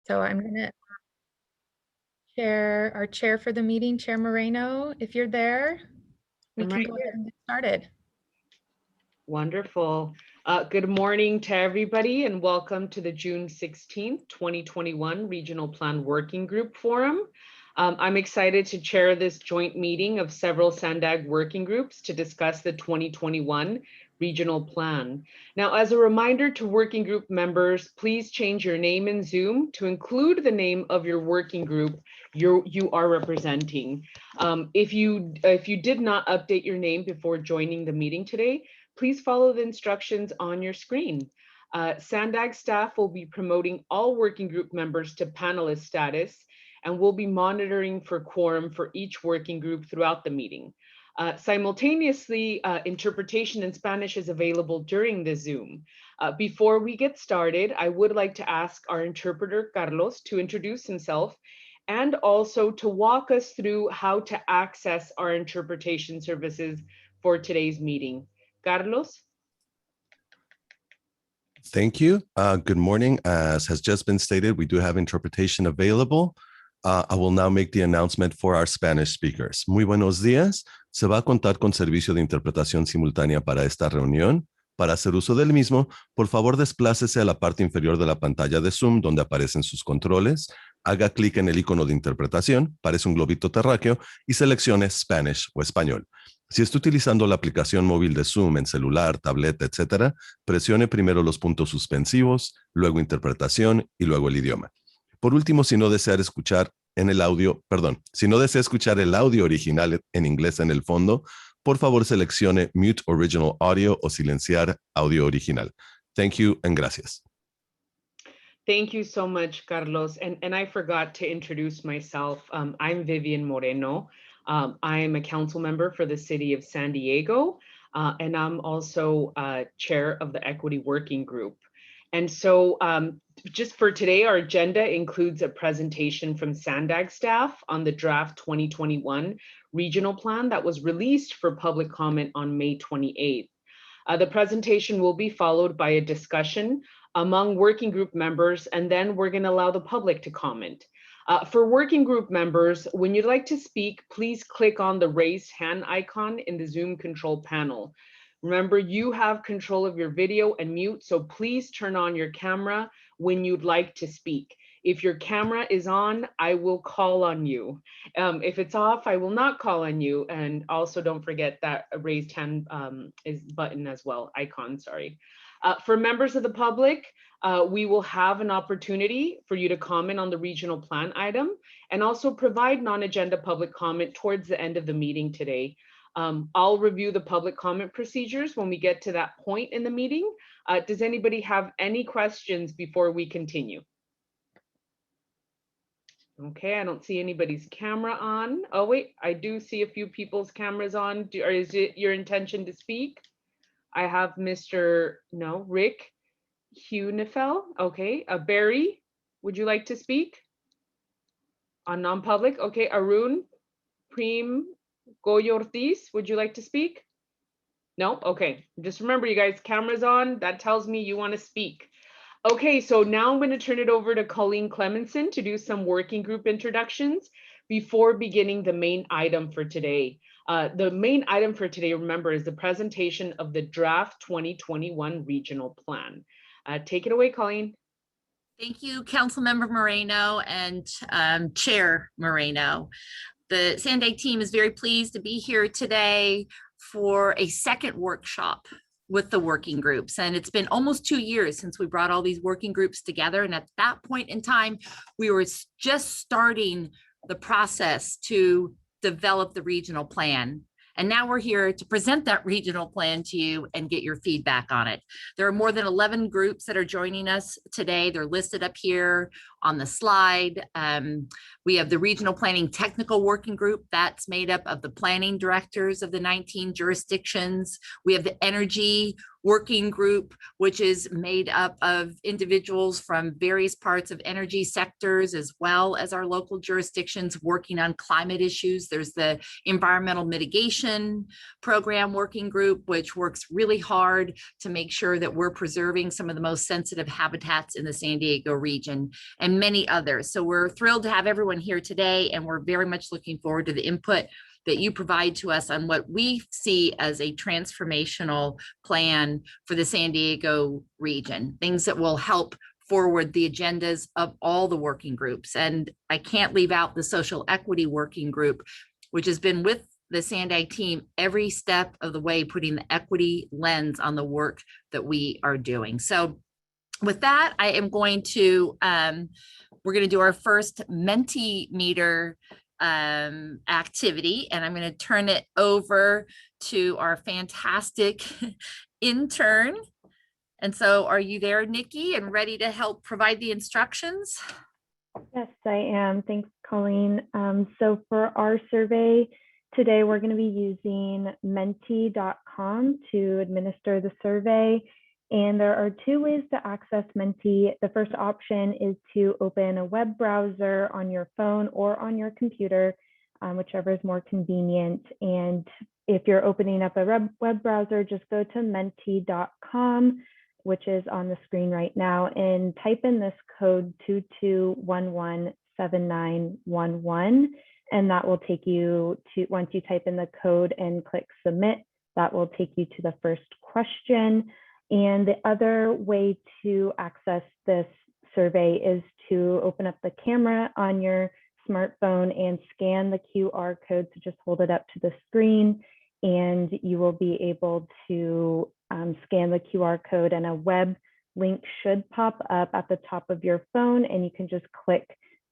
So I'm going to share our chair for the meeting, Chair Moreno. If you're there, we I'm can right go here. ahead and get started. Wonderful. Good morning to everybody and welcome to the June 16th, 2021 Regional Plan Working Group Forum. I'm excited to chair this joint meeting of several SANDAG working groups to discuss the 2021 Regional Plan. Now, as a reminder to working group members, please change your name in Zoom to include the name of your working group you are representing. If you did not update your name before joining the meeting today, please follow the instructions on your screen. SANDAG staff will be promoting all working group members to panelist status and will be monitoring for quorum for each working group throughout the meeting. Simultaneously, interpretation in Spanish is available during the Zoom. Before we get started, I would like to ask our interpreter, Carlos, to introduce himself and also to walk us through how to access our interpretation services for today's meeting. Carlos? Thank you. Good morning. As has just been stated, we do have interpretation available. I will now make the announcement for our Spanish speakers. Muy buenos días. Se va a contar con servicio de interpretación simultánea para esta reunión. Para hacer uso del mismo, por favor desplácese a la parte inferior de la pantalla de Zoom donde aparecen sus controles. Haga clic en el icono de interpretación, parece un globito terráqueo, y seleccione Spanish o español. Si está utilizando la aplicación móvil de Zoom en celular, tableta, etc., presione primero los puntos suspensivos, luego interpretación y luego el idioma. Por último, si no desea escuchar el audio original en inglés en el fondo, por favor seleccione Mute Original Audio o silenciar audio original. Thank you and gracias. Thank you so much, Carlos. And I forgot to introduce myself. I'm Vivian Moreno. I am a council member for the city of San Diego, and I'm also chair of the Equity Working Group. And so just for today, our agenda includes a presentation from SANDAG staff on the draft 2021 regional plan that was released for public comment on May 28th. The presentation will be followed by a discussion among working group members, and then we're going to allow the public to comment. For working group members, when you'd like to speak, please click on the raise hand icon in the Zoom control panel. Remember, you have control of your video and mute, so please turn on your camera when you'd like to speak. If your camera is on, I will call on you. If it's off, I will not call on you. And also don't forget that raised hand is button as well, icon, sorry. For members of the public, we will have an opportunity for you to comment on the regional plan item and also provide non-agenda public comment towards the end of the meeting today. I'll review the public comment procedures when we get to that point in the meeting. Does anybody have any questions before we continue? Okay, I don't see anybody's camera on. Oh wait, I do see a few people's cameras on. Or is it your intention to speak? I have Rick Hunefel. Okay, Barry, would you like to speak? On non-public? Okay, Arun Prem Goyo Ortiz, would you like to speak? No? Okay, just remember you guys, cameras on, that tells me you want to speak. Okay, so now I'm going to turn it over to Colleen Clemenson to do some working group introductions before beginning the main item for today. The main item for today, remember, is the presentation of the draft 2021 regional plan. Take it away, Colleen. Thank you, Councilmember Moreno and Chair Moreno. The SANDAG team is very pleased to be here today for a second workshop with the working groups. And it's been almost 2 years since we brought all these working groups together. And at that point in time, we were just starting the process to develop the regional plan. And now we're here to present that regional plan to you and get your feedback on it. There are more than 11 groups that are joining us today. They're listed up here on the slide. We have the Regional Planning Technical Working Group that's made up of the planning directors of the 19 jurisdictions. We have the Energy Working Group, which is made up of individuals from various parts of energy sectors, as well as our local jurisdictions working on climate issues. There's the Environmental Mitigation Program Working Group, which works really hard to make sure that we're preserving some of the most sensitive habitats in the San Diego region. And and many others. So we're thrilled to have everyone here today, and we're very much looking forward to the input that you provide to us on what we see as a transformational plan for the San Diego region, things that will help forward the agendas of all the working groups. And I can't leave out the social equity working group, which has been with the Sandag team every step of the way, putting the equity lens on the work that we are doing. So with that, I am going to, we're going to do our first Mentimeter activity, and I'm going to turn it over to our fantastic intern. And so are you there, Nikki, and ready to help provide the instructions? Yes, I am. Thanks, Colleen. So for our survey today, we're going to be using menti.com to administer the survey. And there are two ways to access Menti. The first option is to open a web browser on your phone or on your computer, whichever is more convenient. And if you're opening up a web browser, just go to menti.com, which is on the screen right now, and type in this code 22117911, and that will take you to, once you type in the code and click submit, that will take you to the first question. And the other way to access this survey is to open up the camera on your smartphone and scan the QR code. So just hold it up to the screen, and you will be able to scan the QR code, and a web link should pop up at the top of your phone, and you can just click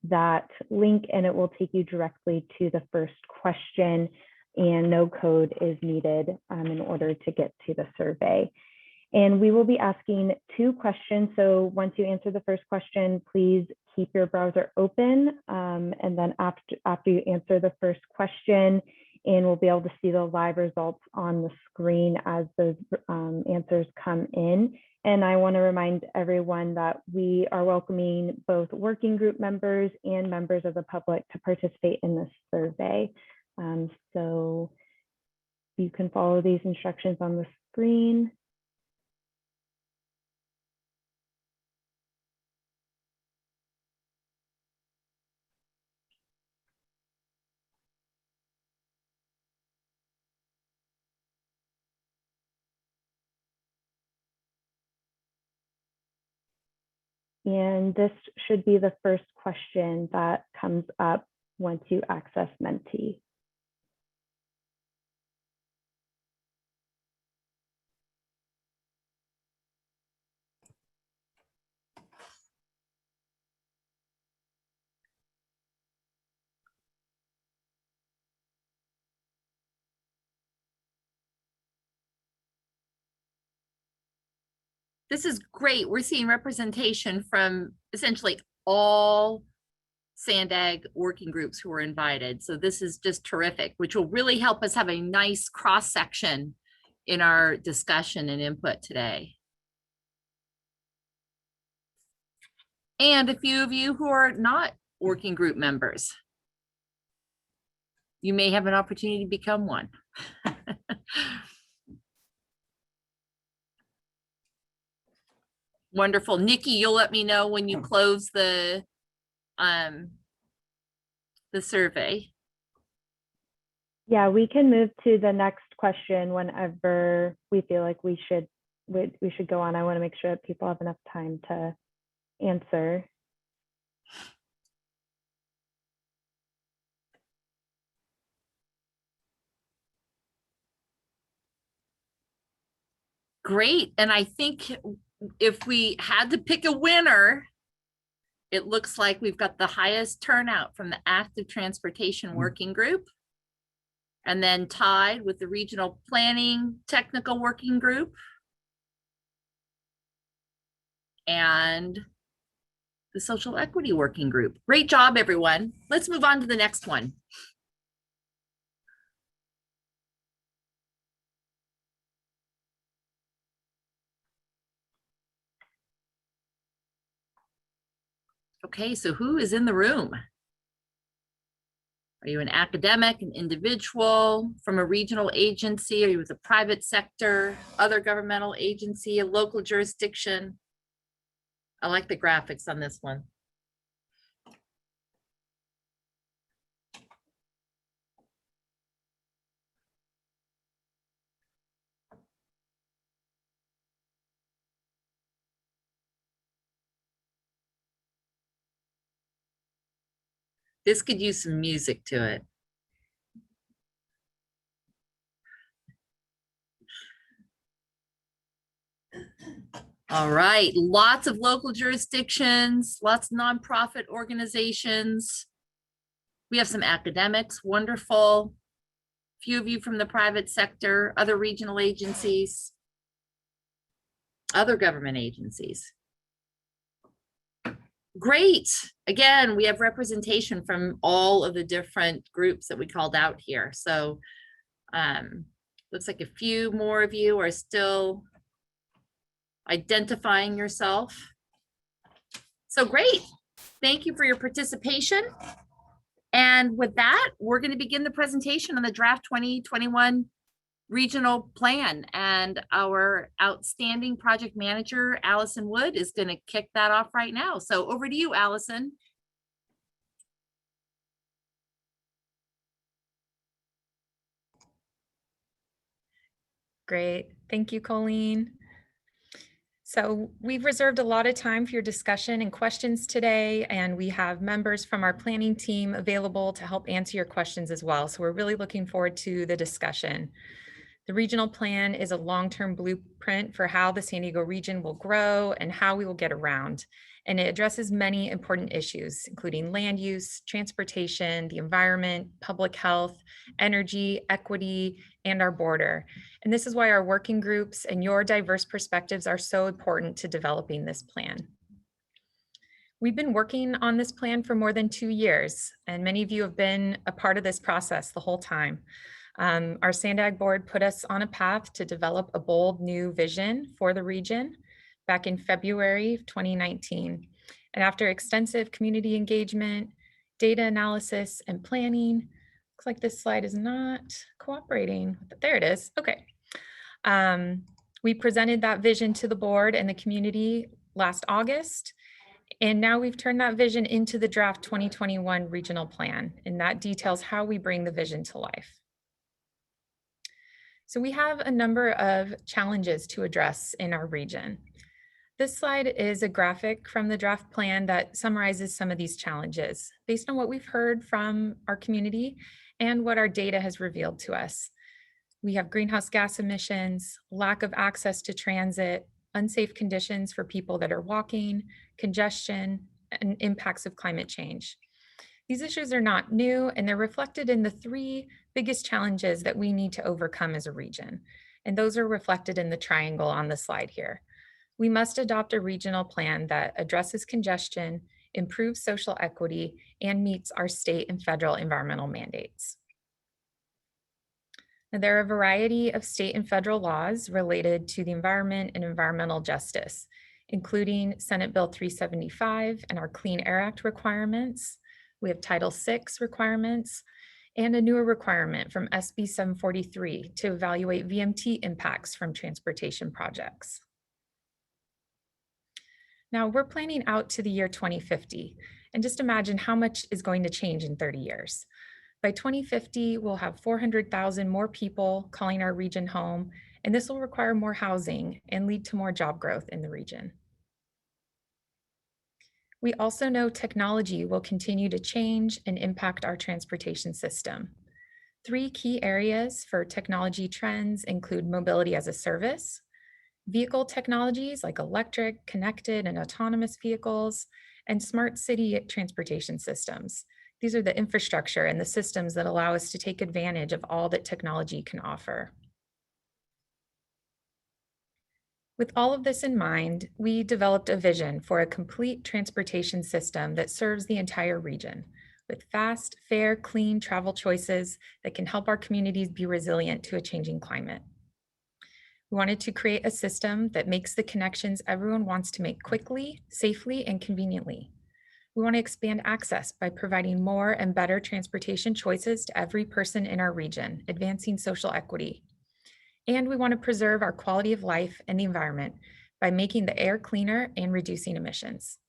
that link and it will take you directly to the first question, and no code is needed in order to get to the survey. And we will be asking two questions. So once you answer the first question, please keep your browser open. And then after you answer the first question, and we'll be able to see the live results on the screen as those answers come in. And I want to remind everyone that we are welcoming both working group members and members of the public to participate in this survey. So you can follow these instructions on the screen. And this should be the first question that comes up once you access Menti. This is great. We're seeing representation from essentially all Sandag working groups who were invited. So this is just terrific, which will really help us have a nice cross section in our discussion and input today. And a few of you who are not working group members, you may have an opportunity to become one. Wonderful. Nikki, you'll let me know when you close the survey. Yeah, we can move to the next question whenever we feel like we should go on. I want to make sure that people have enough time to answer. Great. And I think if we had to pick a winner, it looks like we've got the highest turnout from the active transportation working group, and then tied with the regional planning technical working group and the social equity working group. Great job, everyone. Let's move on to the next one. Okay, so who is in the room? Are you an academic, an individual, from a regional agency? Are you with a private sector, other governmental agency, a local jurisdiction? I like the graphics on this one. This could use some music to it. All right, lots of local jurisdictions, lots of nonprofit organizations. We have some academics, wonderful. Few of you from the private sector, other regional agencies, other government agencies. Great. Again, we have representation from all of the different groups that we called out here. So looks like a few more of you are still identifying yourself. So great. Thank you for your participation. And with that, we're going to begin the presentation on the draft 2021 regional plan. And our outstanding project manager, Allison Wood, is going to kick that off right now. So over to you, Allison. Great. Thank you, Colleen. So we've reserved a lot of time for your discussion and questions today, and we have members from our planning team available to help answer your questions as well. So we're really looking forward to the discussion. The regional plan is a long-term blueprint for how the San Diego region will grow and how we will get around. And it addresses many important issues, including land use, transportation, the environment, public health, energy, equity, and our border. And this is why our working groups and your diverse perspectives are so important to developing this plan. We've been working on this plan for more than 2 years, and many of you have been a part of this process the whole time. Our SANDAG board put us on a path to develop a bold new vision for the region back in February of 2019. And after extensive community engagement, data analysis, and planning, looks like this slide is not cooperating. There it is. Okay. We presented that vision to the board and the community last August. And now we've turned that vision into the draft 2021 regional plan. And that details how we bring the vision to life. So we have a number of challenges to address in our region. This slide is a graphic from the draft plan that summarizes some of these challenges based on what we've heard from our community and what our data has revealed to us. We have greenhouse gas emissions, lack of access to transit, unsafe conditions for people that are walking, congestion, and impacts of climate change. These issues are not new, and they're reflected in the 3 biggest challenges that we need to overcome as a region. And those are reflected in the triangle on the slide here. We must adopt a regional plan that addresses congestion, improves social equity, and meets our state and federal environmental mandates. Now, there are a variety of state and federal laws related to the environment and environmental justice, including Senate Bill 375 and our Clean Air Act requirements. We have Title VI requirements and a newer requirement from SB 743 to evaluate VMT impacts from transportation projects. Now we're planning out to the year 2050, and just imagine how much is going to change in 30 years. By 2050, we'll have 400,000 more people calling our region home, and this will require more housing and lead to more job growth in the region. We also know technology will continue to change and impact our transportation system. 3 key areas for technology trends include mobility as a service, vehicle technologies like electric, connected, and autonomous vehicles, and smart city transportation systems. These are the infrastructure and the systems that allow us to take advantage of all that technology can offer. With all of this in mind, we developed a vision for a complete transportation system that serves the entire region, with fast, fair, clean travel choices that can help our communities be resilient to a changing climate. We wanted to create a system that makes the connections everyone wants to make quickly, safely, and conveniently. We want to expand access by providing more and better transportation choices to every person in our region, advancing social equity. And we want to preserve our quality of life and the environment by making the air cleaner and reducing emissions.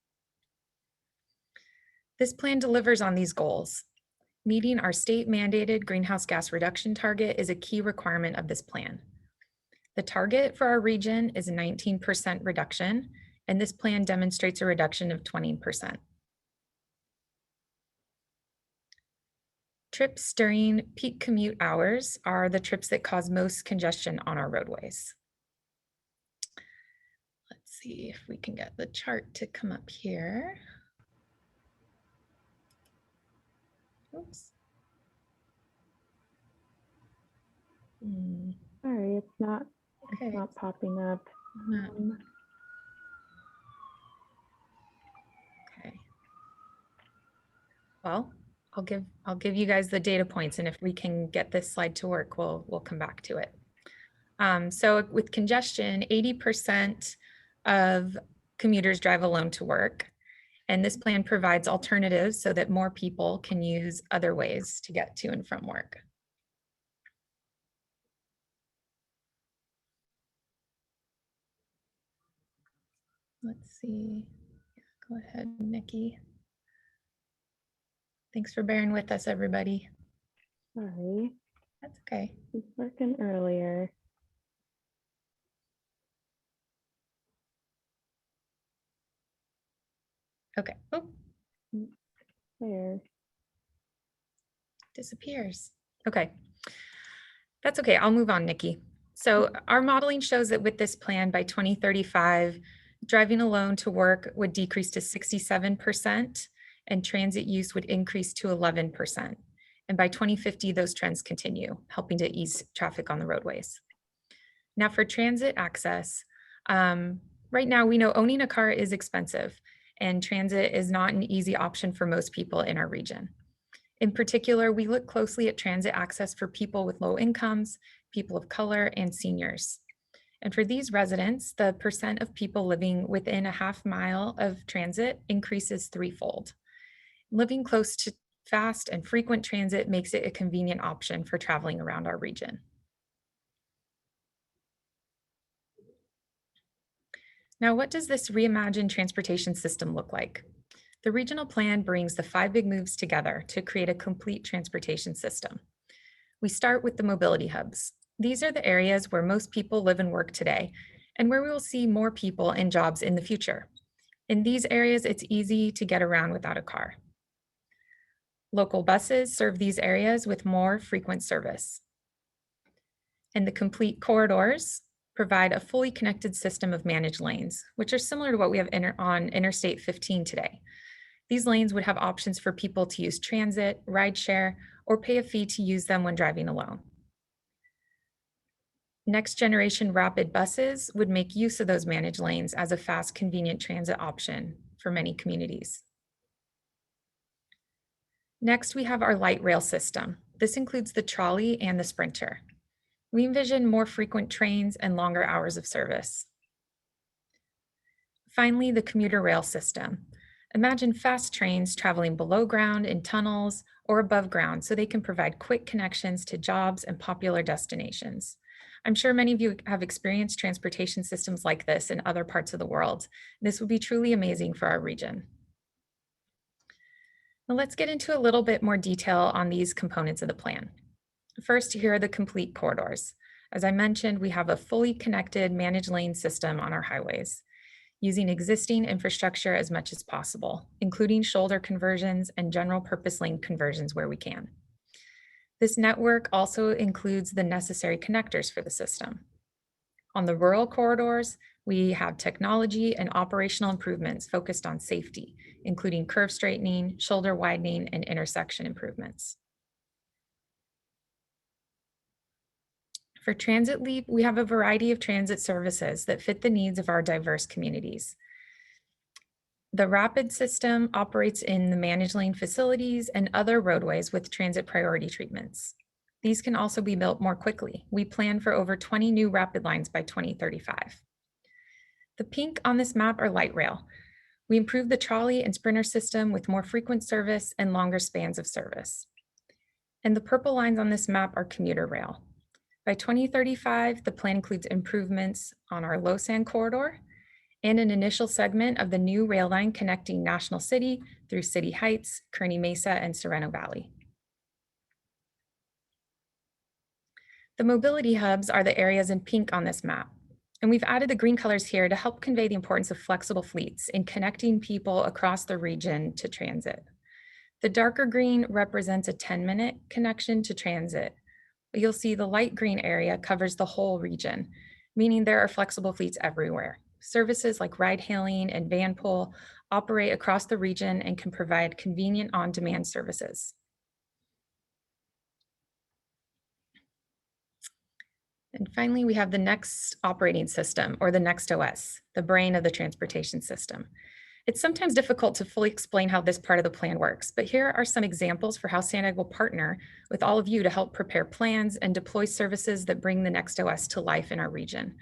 This plan delivers on these goals. Meeting our state-mandated greenhouse gas reduction target is a key requirement of this plan. The target for our region is a 19% reduction, and this plan demonstrates a reduction of 20%. trips during peak commute hours are the trips that cause most congestion on our roadways. Let's see if we can get the chart to come up here. Oops. Sorry, it's not Okay. popping up. No. Okay. Well, I'll give you guys the data points, and if we can get this slide to work, we'll come back to it. So with congestion, 80% of commuters drive alone to work, and this plan provides alternatives so that more people can use other ways to get to and from work. Let's see. Go ahead, Nikki. Thanks for bearing with us, everybody. Sorry, That's okay. it's working earlier. Okay. Oh, There. disappears. Okay. That's okay. I'll move on, Nikki. So our modeling shows that with this plan by 2035, driving alone to work would decrease to 67% and transit use would increase to 11%. And by 2050, those trends continue, helping to ease traffic on the roadways. Now for transit access, right now we know owning a car is expensive and transit is not an easy option for most people in our region. In particular, we look closely at transit access for people with low incomes, people of color, and seniors. And for these residents, the percent of people living within a half mile of transit increases threefold. Living close to fast and frequent transit makes it a convenient option for traveling around our region. Now, what does this reimagined transportation system look like? The regional plan brings the 5 big moves together to create a complete transportation system. We start with the mobility hubs. These are the areas where most people live and work today, and where we will see more people and jobs in the future. In these areas, it's easy to get around without a car. Local buses serve these areas with more frequent service. And the complete corridors provide a fully connected system of managed lanes, which are similar to what we have on Interstate 15 today. These lanes would have options for people to use transit, rideshare, or pay a fee to use them when driving alone. Next generation rapid buses would make use of those managed lanes as a fast, convenient transit option for many communities. Next, we have our light rail system. This includes the trolley and the sprinter. We envision more frequent trains and longer hours of service. Finally, the commuter rail system. Imagine fast trains traveling below ground in tunnels or above ground so they can provide quick connections to jobs and popular destinations. I'm sure many of you have experienced transportation systems like this in other parts of the world. This would be truly amazing for our region. Now let's get into a little bit more detail on these components of the plan. First, here are the complete corridors. As I mentioned, we have a fully connected managed lane system on our highways, using existing infrastructure as much as possible, including shoulder conversions and general purpose lane conversions where we can. This network also includes the necessary connectors for the system. On the rural corridors, we have technology and operational improvements focused on safety, including curve straightening, shoulder widening, and intersection improvements. For transit leap, we have a variety of transit services that fit the needs of our diverse communities. The rapid system operates in the managed lane facilities and other roadways with transit priority treatments. These can also be built more quickly. We plan for over 20 new rapid lines by 2035. The pink on this map are light rail. We improved the trolley and sprinter system with more frequent service and longer spans of service. And the purple lines on this map are commuter rail. By 2035, the plan includes improvements on our low sand corridor and an initial segment of the new rail line connecting National City through City Heights, Kearney Mesa, and Sereno Valley. The mobility hubs are the areas in pink on this map. And we've added the green colors here to help convey the importance of flexible fleets in connecting people across the region to transit. The darker green represents a 10-minute connection to transit. You'll see the light green area covers the whole region, meaning there are flexible fleets everywhere. Services like ride hailing and van pool operate across the region and can provide convenient on-demand services. And finally, we have the next operating system, or the next OS, the brain of the transportation system. It's sometimes difficult to fully explain how this part of the plan works, but here are some examples for how SANDAG will partner with all of you to help prepare plans and deploy services that bring the next OS to life in our region.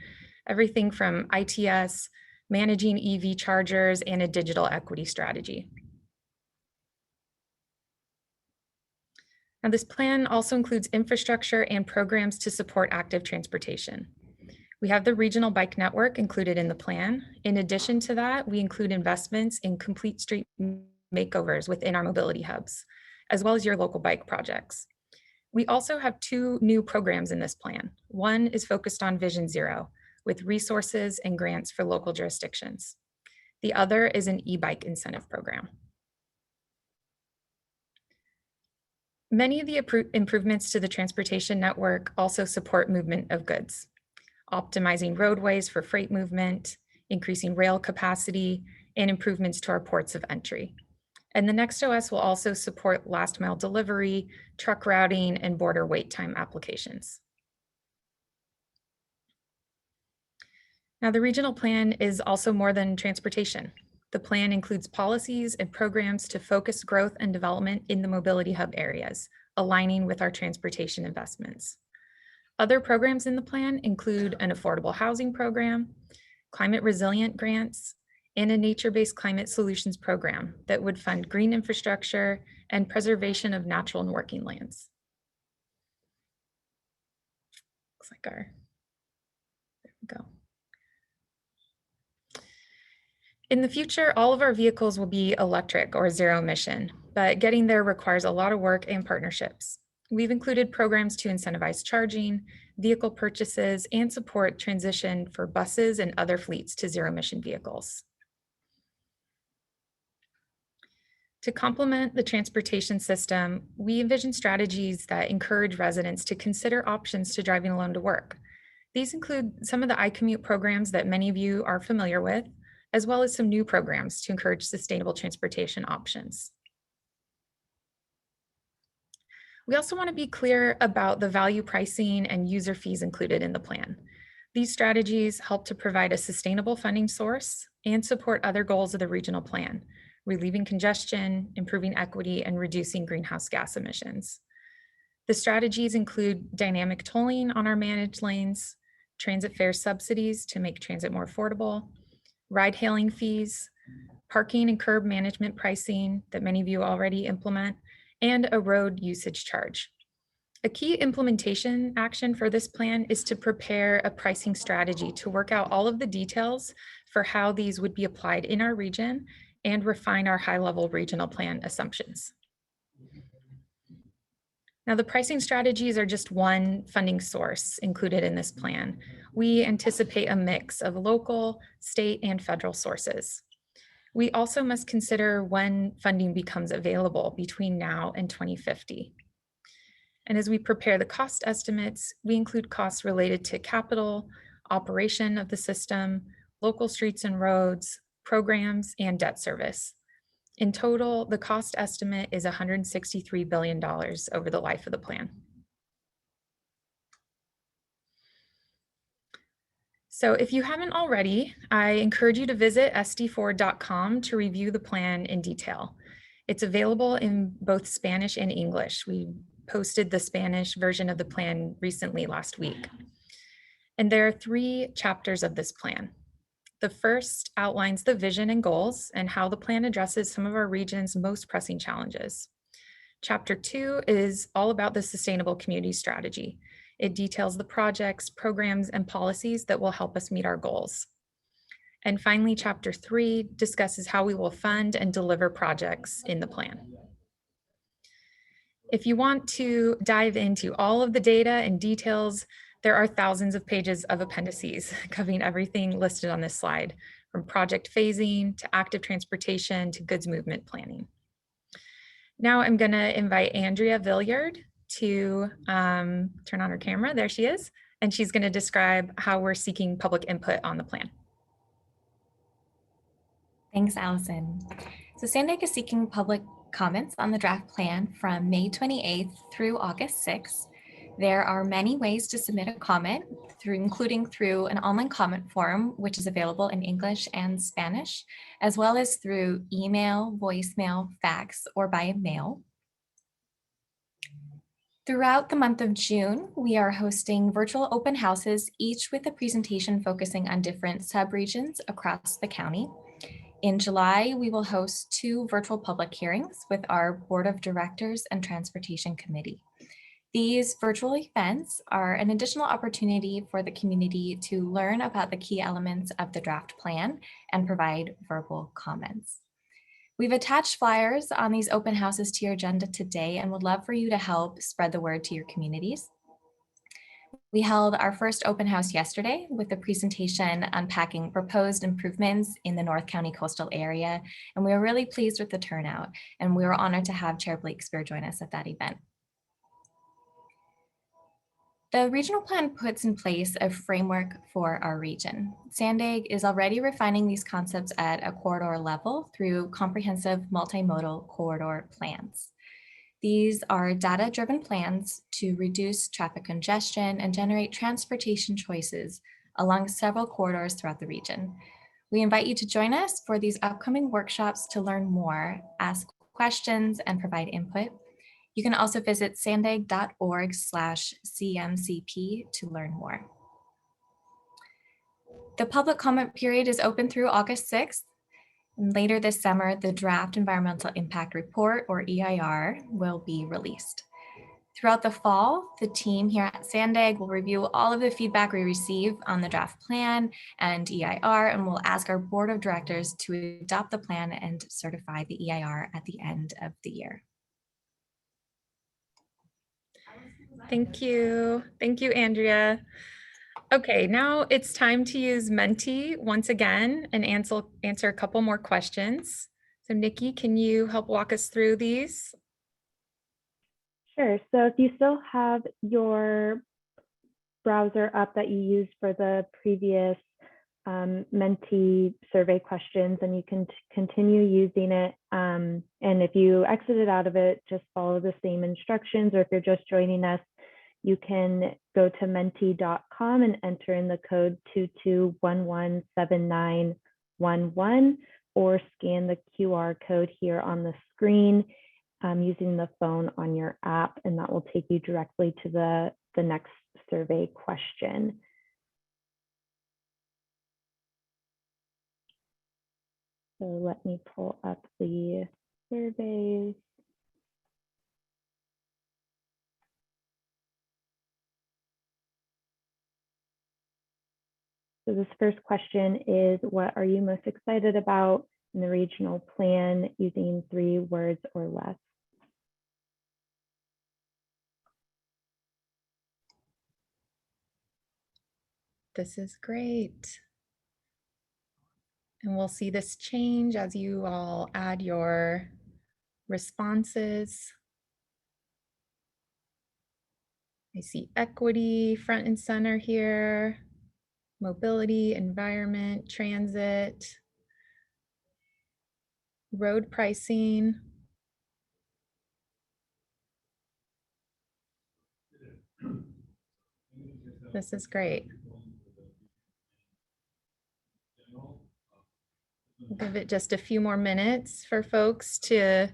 Everything from ITS, managing EV chargers, and a digital equity strategy. Now, this plan also includes infrastructure and programs to support active transportation. We have the regional bike network included in the plan. In addition to that, we include investments in complete street makeovers within our mobility hubs, as well as your local bike projects. We also have 2 new programs in this plan. One is focused on Vision Zero, with resources and grants for local jurisdictions. The other is an e-bike incentive program. Many of the improvements to the transportation network also support movement of goods, optimizing roadways for freight movement, increasing rail capacity, and improvements to our ports of entry. And the next OS will also support last mile delivery, truck routing, and border wait time applications. Now, the regional plan is also more than transportation. The plan includes policies and programs to focus growth and development in the mobility hub areas, aligning with our transportation investments. Other programs in the plan include an affordable housing program, climate resilient grants, and a nature-based climate solutions program that would fund green infrastructure and preservation of natural and working lands. Looks like there we go. In the future, all of our vehicles will be electric or zero emission, but getting there requires a lot of work and partnerships. We've included programs to incentivize charging, vehicle purchases, and support transition for buses and other fleets to zero emission vehicles. To complement the transportation system, we envision strategies that encourage residents to consider options to driving alone to work. These include some of the iCommute programs that many of you are familiar with, as well as some new programs to encourage sustainable transportation options. We also want to be clear about the value pricing and user fees included in the plan. These strategies help to provide a sustainable funding source and support other goals of the regional plan, relieving congestion, improving equity, and reducing greenhouse gas emissions. The strategies include dynamic tolling on our managed lanes, transit fare subsidies to make transit more affordable, ride-hailing fees, parking and curb management pricing that many of you already implement, and a road usage charge. A key implementation action for this plan is to prepare a pricing strategy to work out all of the details for how these would be applied in our region and refine our high-level regional plan assumptions. Now, the pricing strategies are just one funding source included in this plan. We anticipate a mix of local, state, and federal sources. We also must consider when funding becomes available between now and 2050. And as we prepare the cost estimates, we include costs related to capital, operation of the system, local streets and roads, programs, and debt service. In total, the cost estimate is $163 billion over the life of the plan. So if you haven't already, I encourage you to visit sd4.com to review the plan in detail. It's available in both Spanish and English. We posted the Spanish version of the plan recently last week. And there are 3 chapters of this plan. The first outlines the vision and goals and how the plan addresses some of our region's most pressing challenges. Chapter 2 is all about the sustainable community strategy. It details the projects, programs, and policies that will help us meet our goals. And finally, Chapter 3 discusses how we will fund and deliver projects in the plan. If you want to dive into all of the data and details, there are thousands of pages of appendices covering everything listed on this slide, from project phasing to active transportation to goods movement planning. Now I'm going to invite Andrea Villiard to turn on her camera. There she is. And she's going to describe how we're seeking public input on the plan. Thanks, Allison. So Sandag is seeking public comments on the draft plan from May 28th through August 6th. There are many ways to submit a comment, including through an online comment form, which is available in English and Spanish, as well as through email, voicemail, fax, or by mail. Throughout the month of June, we are hosting virtual open houses, each with a presentation focusing on different subregions across the county. In July, we will host 2 virtual public hearings with our Board of Directors and Transportation Committee. These virtual events are an additional opportunity for the community to learn about the key elements of the draft plan and provide verbal comments. We've attached flyers on these open houses to your agenda today and would love for you to help spread the word to your communities. We held our first open house yesterday with a presentation unpacking proposed improvements in the North County coastal area, and we were really pleased with the turnout, and we were honored to have Chair Blake Spear join us at that event. The regional plan puts in place a framework for our region. Sandag is already refining these concepts at a corridor level through comprehensive multimodal corridor plans. These are data-driven plans to reduce traffic congestion and generate transportation choices along several corridors throughout the region. We invite you to join us for these upcoming workshops to learn more, ask questions, and provide input. You can also visit sandag.org/CMCP to learn more. The public comment period is open through August 6th. And later this summer, the draft Environmental Impact Report, or EIR, will be released. Throughout the fall, the team here at Sandag will review all of the feedback we receive on the draft plan and EIR, and we'll ask our Board of Directors to adopt the plan and certify the EIR at the end of the year. Thank you. Thank you, Andrea. Okay, now it's time to use Menti once again and answer a couple more questions. So Nikki, can you help walk us through these? Sure. So if you still have your browser up that you used for the previous Menti survey questions, and you can continue using it. And if you exited out of it, just follow the same instructions, or if you're just joining us, you can go to menti.com and enter in the code 22117911, or scan the QR code here on the screen using the phone on your app, and that will take you directly to the next survey question. So let me pull up the surveys. So this first question is, what are you most excited about in the regional plan, using 3 words or less? This is great. And we'll see this change as you all add your responses. I see equity front and center here, mobility, environment, transit, road pricing. This is great. We'll give it just a few more minutes for folks to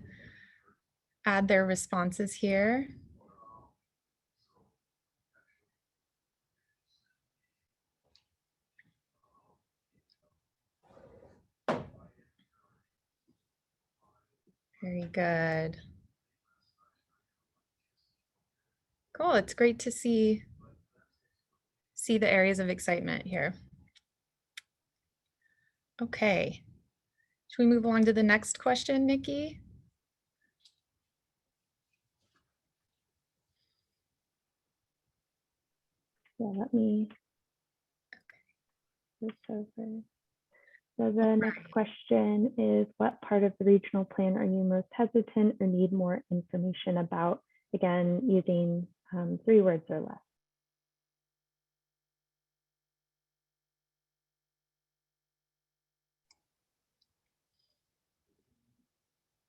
add their responses here. Very good. Cool, it's great to see the areas of excitement here. Okay, should we move along to the next question, Nikki? Yeah, let me this over. So the next question is, what part of the regional plan are you most hesitant or need more information about? Again, using 3 words or less.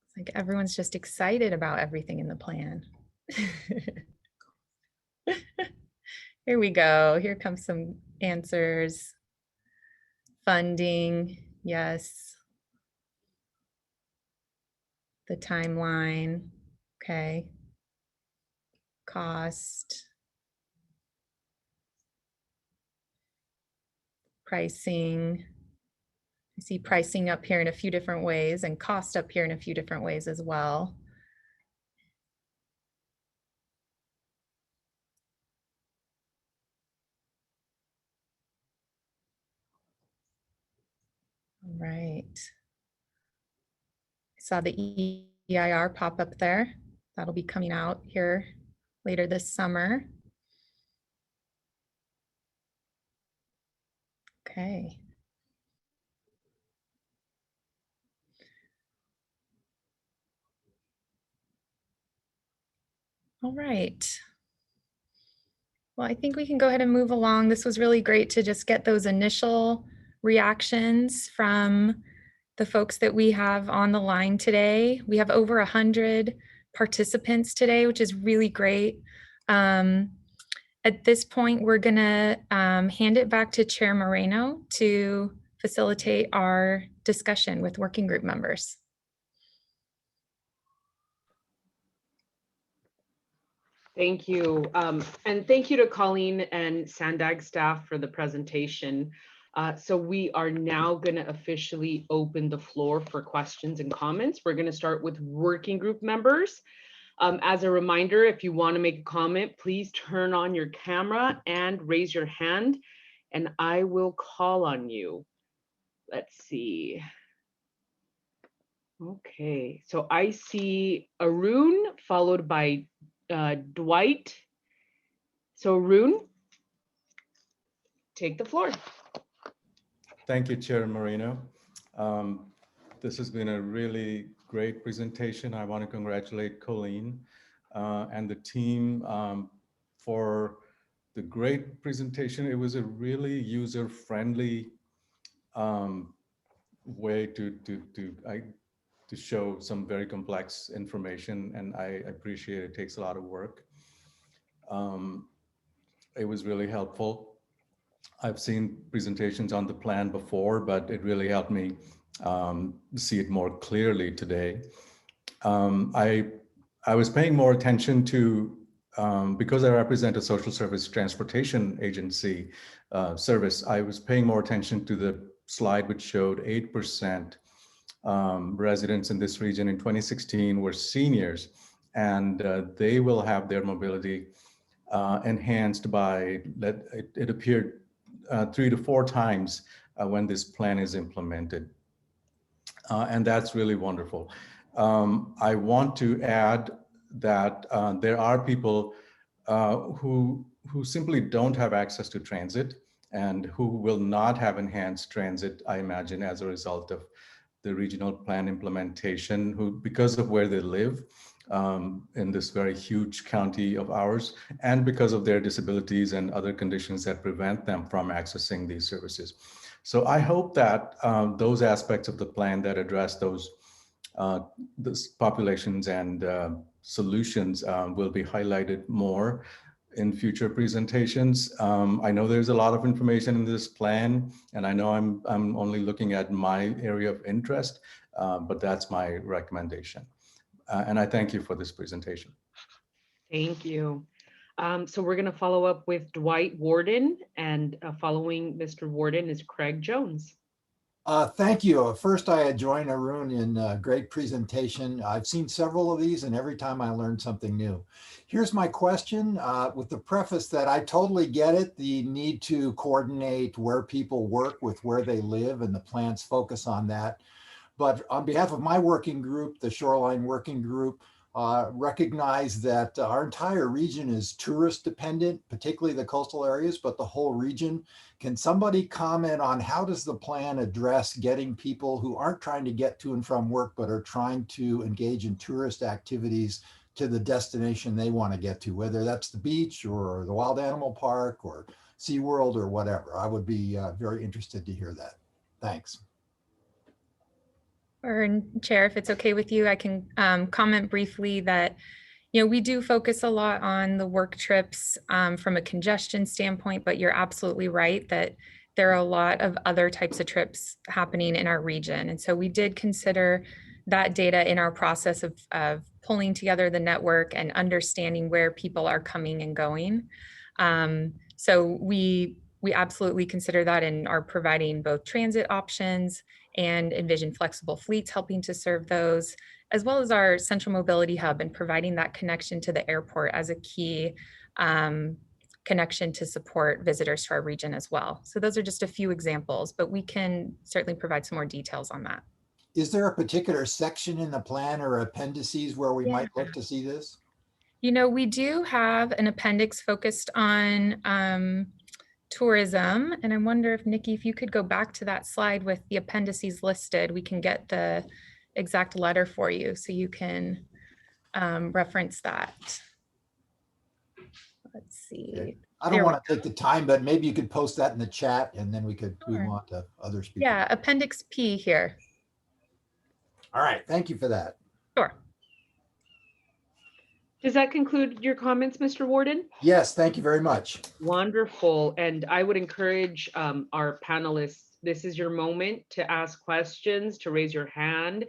It's like everyone's just excited about everything in the plan. Here we go. Here comes some answers. Funding, yes. The timeline, okay. Cost. Pricing. I see pricing up here in a few different ways and cost up here in a few different ways as well. All right. I saw the EIR pop up there. That'll be coming out here later this summer. Okay. All right. Well, I think we can go ahead and move along. This was really great to just get those initial reactions from the folks that we have on the line today. We have over 100 participants today, which is really great. At this point, we're gonna hand it back to Chair Moreno to facilitate our discussion with working group members. Thank you. And thank you to Colleen and Sandag staff for the presentation. So we are now going to officially open the floor for questions and comments. We're going to start with working group members. As a reminder, if you want to make a comment, please turn on your camera and raise your hand, and I will call on you. Let's see. Okay, so I see Arun followed by Dwight. So Arun, take the floor. Thank you, Chair Moreno. This has been a really great presentation. I want to congratulate Colleen and the team for the great presentation. It was a really user-friendly way to show some very complex information, and I appreciate it takes a lot of work. It was really helpful. I've seen presentations on the plan before, but it really helped me see it more clearly today. I was paying more attention to, because I represent a social service transportation agency service, I was paying more attention to the slide which showed 8% residents in this region in 2016 were seniors, and they will have their mobility enhanced by, it appeared 3 to 4 times when this plan is implemented. And that's really wonderful. I want to add that there are people who simply don't have access to transit and who will not have enhanced transit, I imagine, as a result of the regional plan implementation, who, because of where they live in this very huge county of ours, and because of their disabilities and other conditions that prevent them from accessing these services. So I hope that those aspects of the plan that address those populations and solutions will be highlighted more in future presentations. I know there's a lot of information in this plan, and I know I'm only looking at my area of interest, but that's my recommendation. And I thank you for this presentation. Thank you. So we're going to follow up with Dwight Warden, and following Mr. Warden is Craig Jones. Thank you. First, I join Arun in a great presentation. I've seen several of these, and every time I learn something new. Here's my question with the preface that I totally get it, the need to coordinate where people work with where they live, and the plans focus on that. But on behalf of my working group, the Shoreline Working Group, recognize that our entire region is tourist dependent, particularly the coastal areas, but the whole region. Can somebody comment on how does the plan address getting people who aren't trying to get to and from work, but are trying to engage in tourist activities to the destination they want to get to, whether that's the beach or the wild animal park or SeaWorld or whatever? I would be very interested to hear that. Thanks. Or Chair, if it's okay with you, I can comment briefly that, we do focus a lot on the work trips from a congestion standpoint, but you're absolutely right that there are a lot of other types of trips happening in our region. And so we did consider that data in our process of pulling together the network and understanding where people are coming and going. So we absolutely consider that and are providing both transit options and envision flexible fleets helping to serve those, as well as our central mobility hub and providing that connection to the airport as a key connection to support visitors to our region as well. So those are just a few examples, but we can certainly provide some more details on that. Is there a particular section in the plan or appendices where we might look to see this? We do have an appendix focused on tourism. And I wonder if Nikki, if you could go back to that slide with the appendices listed, we can get the exact letter for you so you can reference that. Let's see. Okay. I don't want to take the time, but maybe you could post that in the chat and then we could move on to other speakers. Yeah, Appendix P here. All right, thank you for that. Sure. Does that conclude your comments, Mr. Warden? Yes, thank you very much. Wonderful. And I would encourage our panelists, this is your moment to ask questions, to raise your hand,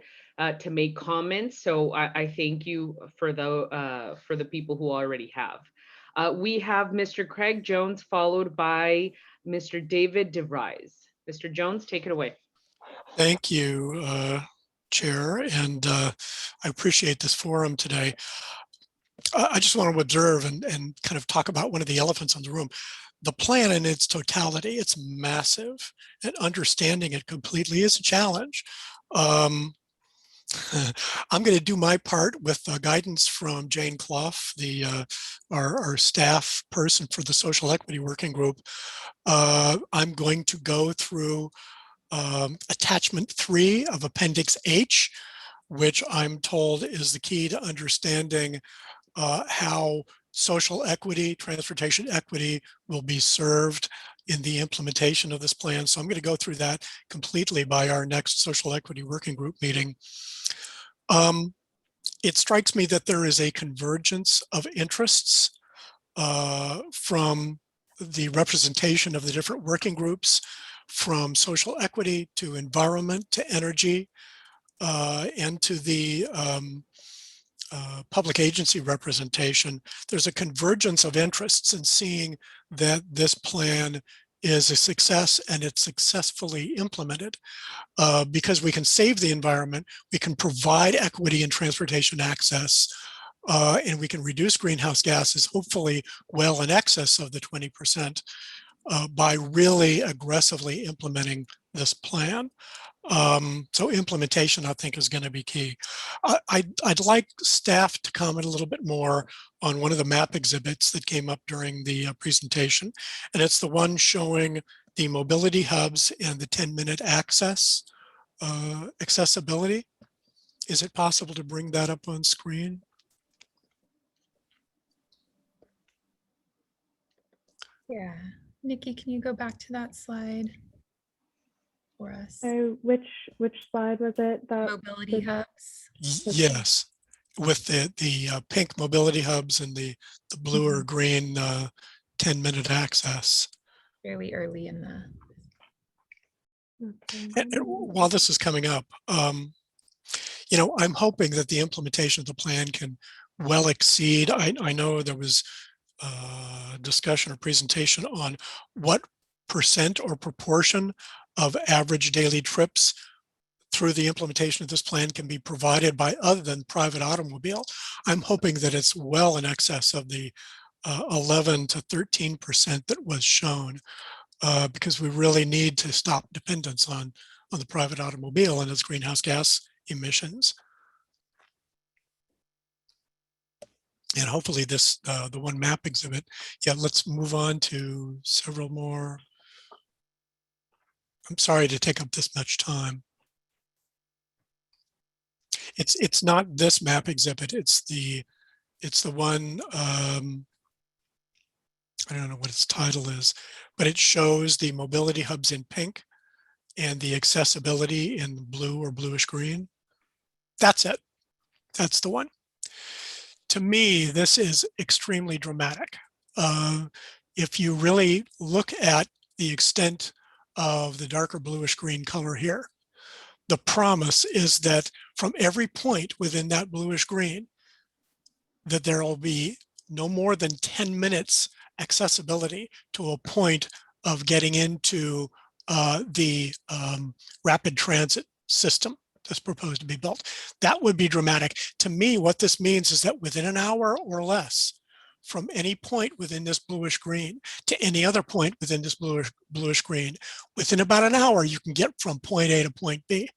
to make comments. So I thank you for the people who already have. We have Mr. Craig Jones followed by Mr. David DeVries. Mr. Jones, take it away. Thank you, Chair, and I appreciate this forum today. I just want to observe and kind of talk about one of the elephants in the room. The plan in its totality, it's massive, and understanding it completely is a challenge. I'm going to do my part with guidance from Jane Clough, our staff person for the Social Equity Working Group. I'm going to go through attachment 3 of Appendix H, which I'm told is the key to understanding how social equity, transportation equity will be served in the implementation of this plan. So I'm going to go through that completely by our next Social Equity Working Group meeting. It strikes me that there is a convergence of interests from the representation of the different working groups, from social equity to environment to energy and to the public agency representation. There's a convergence of interests in seeing that this plan is a success and it's successfully implemented because we can save the environment, we can provide equity and transportation access, and we can reduce greenhouse gases, hopefully well in excess of the 20%, by really aggressively implementing this plan. So implementation, I think, is going to be key. I'd like staff to comment a little bit more on one of the map exhibits that came up during the presentation, and it's the one showing the mobility hubs and the 10-minute accessibility. Is it possible to bring that up on screen? Yeah. Nikki, can you go back to that slide for us? So which slide was it? Mobility hubs. Yes, with the pink mobility hubs and the blue or green 10-minute access. Fairly early in the. Okay. And while this is coming up, I'm hoping that the implementation of the plan can well exceed. I know there was discussion or presentation on what percent or proportion of average daily trips through the implementation of this plan can be provided by other than private automobile. I'm hoping that it's well in excess of the 11 to 13% that was shown, because we really need to stop dependence on the private automobile and its greenhouse gas emissions. And hopefully this, the one map exhibit. Yeah, let's move on to several more. I'm sorry to take up this much time. It's not this map exhibit. It's the one, I don't know what its title is, but it shows the mobility hubs in pink and the accessibility in blue or bluish green. That's it. That's the one. To me, this is extremely dramatic. If you really look at the extent of the darker bluish green color here, the promise is that from every point within that bluish green, that there will be no more than 10 minutes accessibility to a point of getting into the rapid transit system that's proposed to be built. That would be dramatic. To me, what this means is that within an hour or less, from any point within this bluish green to any other point within this bluish green, within about an hour, you can get from point A to point B.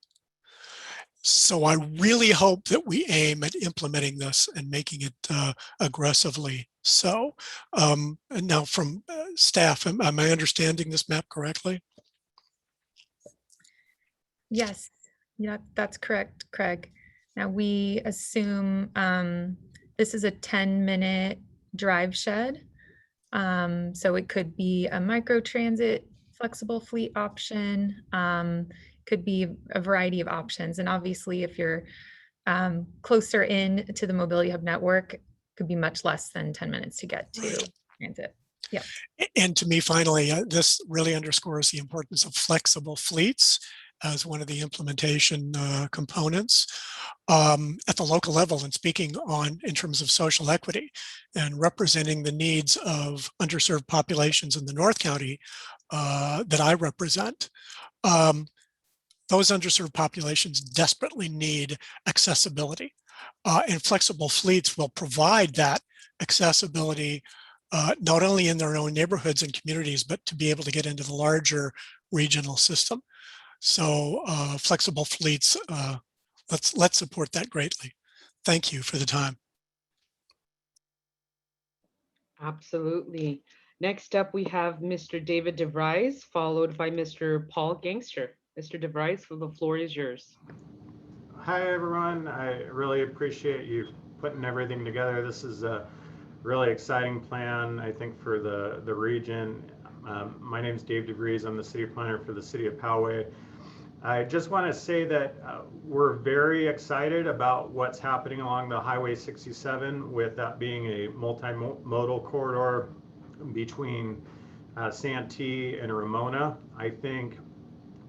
So I really hope that we aim at implementing this and making it aggressively so. And now from staff, am I understanding this map correctly? Yes, yeah, that's correct, Craig. Now we assume this is a 10-minute drive shed. So it could be a micro transit, flexible fleet option, could be a variety of options. And obviously if you're closer in to the mobility hub network, it could be much less than 10 minutes to get to transit. Yeah. And to me, finally, this really underscores the importance of flexible fleets as one of the implementation components at the local level, and speaking on in terms of social equity and representing the needs of underserved populations in the North County that I represent. Those underserved populations desperately need accessibility, and flexible fleets will provide that accessibility not only in their own neighborhoods and communities, but to be able to get into the larger regional system. So flexible fleets, let's support that greatly. Thank you for the time. Absolutely. Next up, we have Mr. David DeVries, followed by Mr. Paul Gangster. Mr. DeVries, the floor is yours. Hi, everyone. I really appreciate you putting everything together. This is a really exciting plan, I think, for the region. My name is Dave DeVries. I'm the city planner for the city of Poway. I just want to say that we're very excited about what's happening along the Highway 67, with that being a multimodal corridor between Santee and Ramona. I think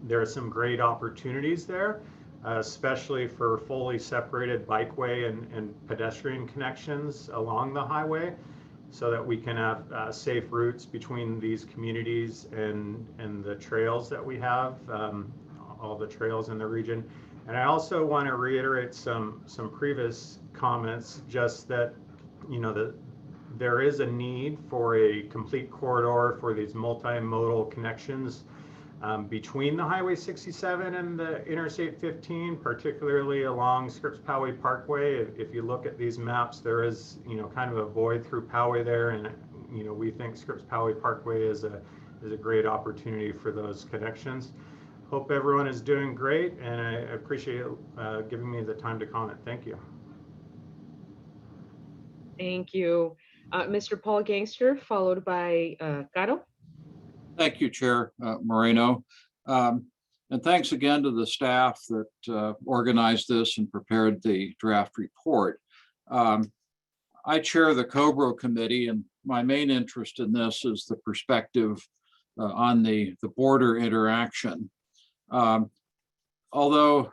there are some great opportunities there, especially for fully separated bikeway and pedestrian connections along the highway, so that we can have safe routes between these communities and the trails that we have, all the trails in the region. And I also want to reiterate some previous comments, just that, you know, there is a need for a complete corridor for these multimodal connections between the Highway 67 and the Interstate 15, particularly along Scripps Poway Parkway. If you look at these maps, there is, you know, kind of a void through Poway there, and, you know, we think Scripps Poway Parkway is a great opportunity for those connections. Hope everyone is doing great, and I appreciate giving me the time to comment. Thank you. Thank you. Mr. Paul Gangster, followed by Caro. Thank you, Chair Moreno. And thanks again to the staff that organized this and prepared the draft report. I chair the COBRO committee, and my main interest in this is the perspective on the border interaction. Although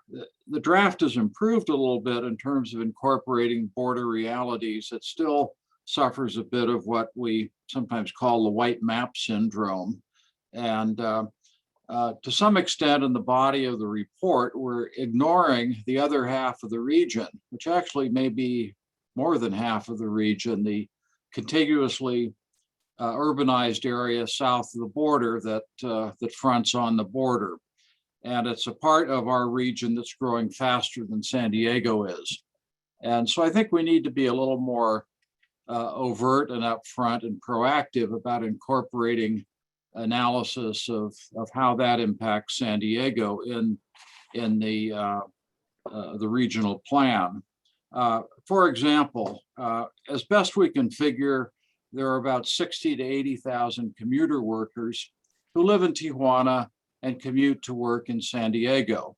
the draft has improved a little bit in terms of incorporating border realities, it still suffers a bit of what we sometimes call the white map syndrome. And to some extent in the body of the report, we're ignoring the other half of the region, which actually may be more than half of the region, the contiguously urbanized area south of the border that fronts on the border. And it's a part of our region that's growing faster than San Diego is. And so I think we need to be a little more overt and upfront and proactive about incorporating analysis of how that impacts San Diego in the regional plan. For example, as best we can figure, there are about 60 to 80,000 commuter workers who live in Tijuana and commute to work in San Diego.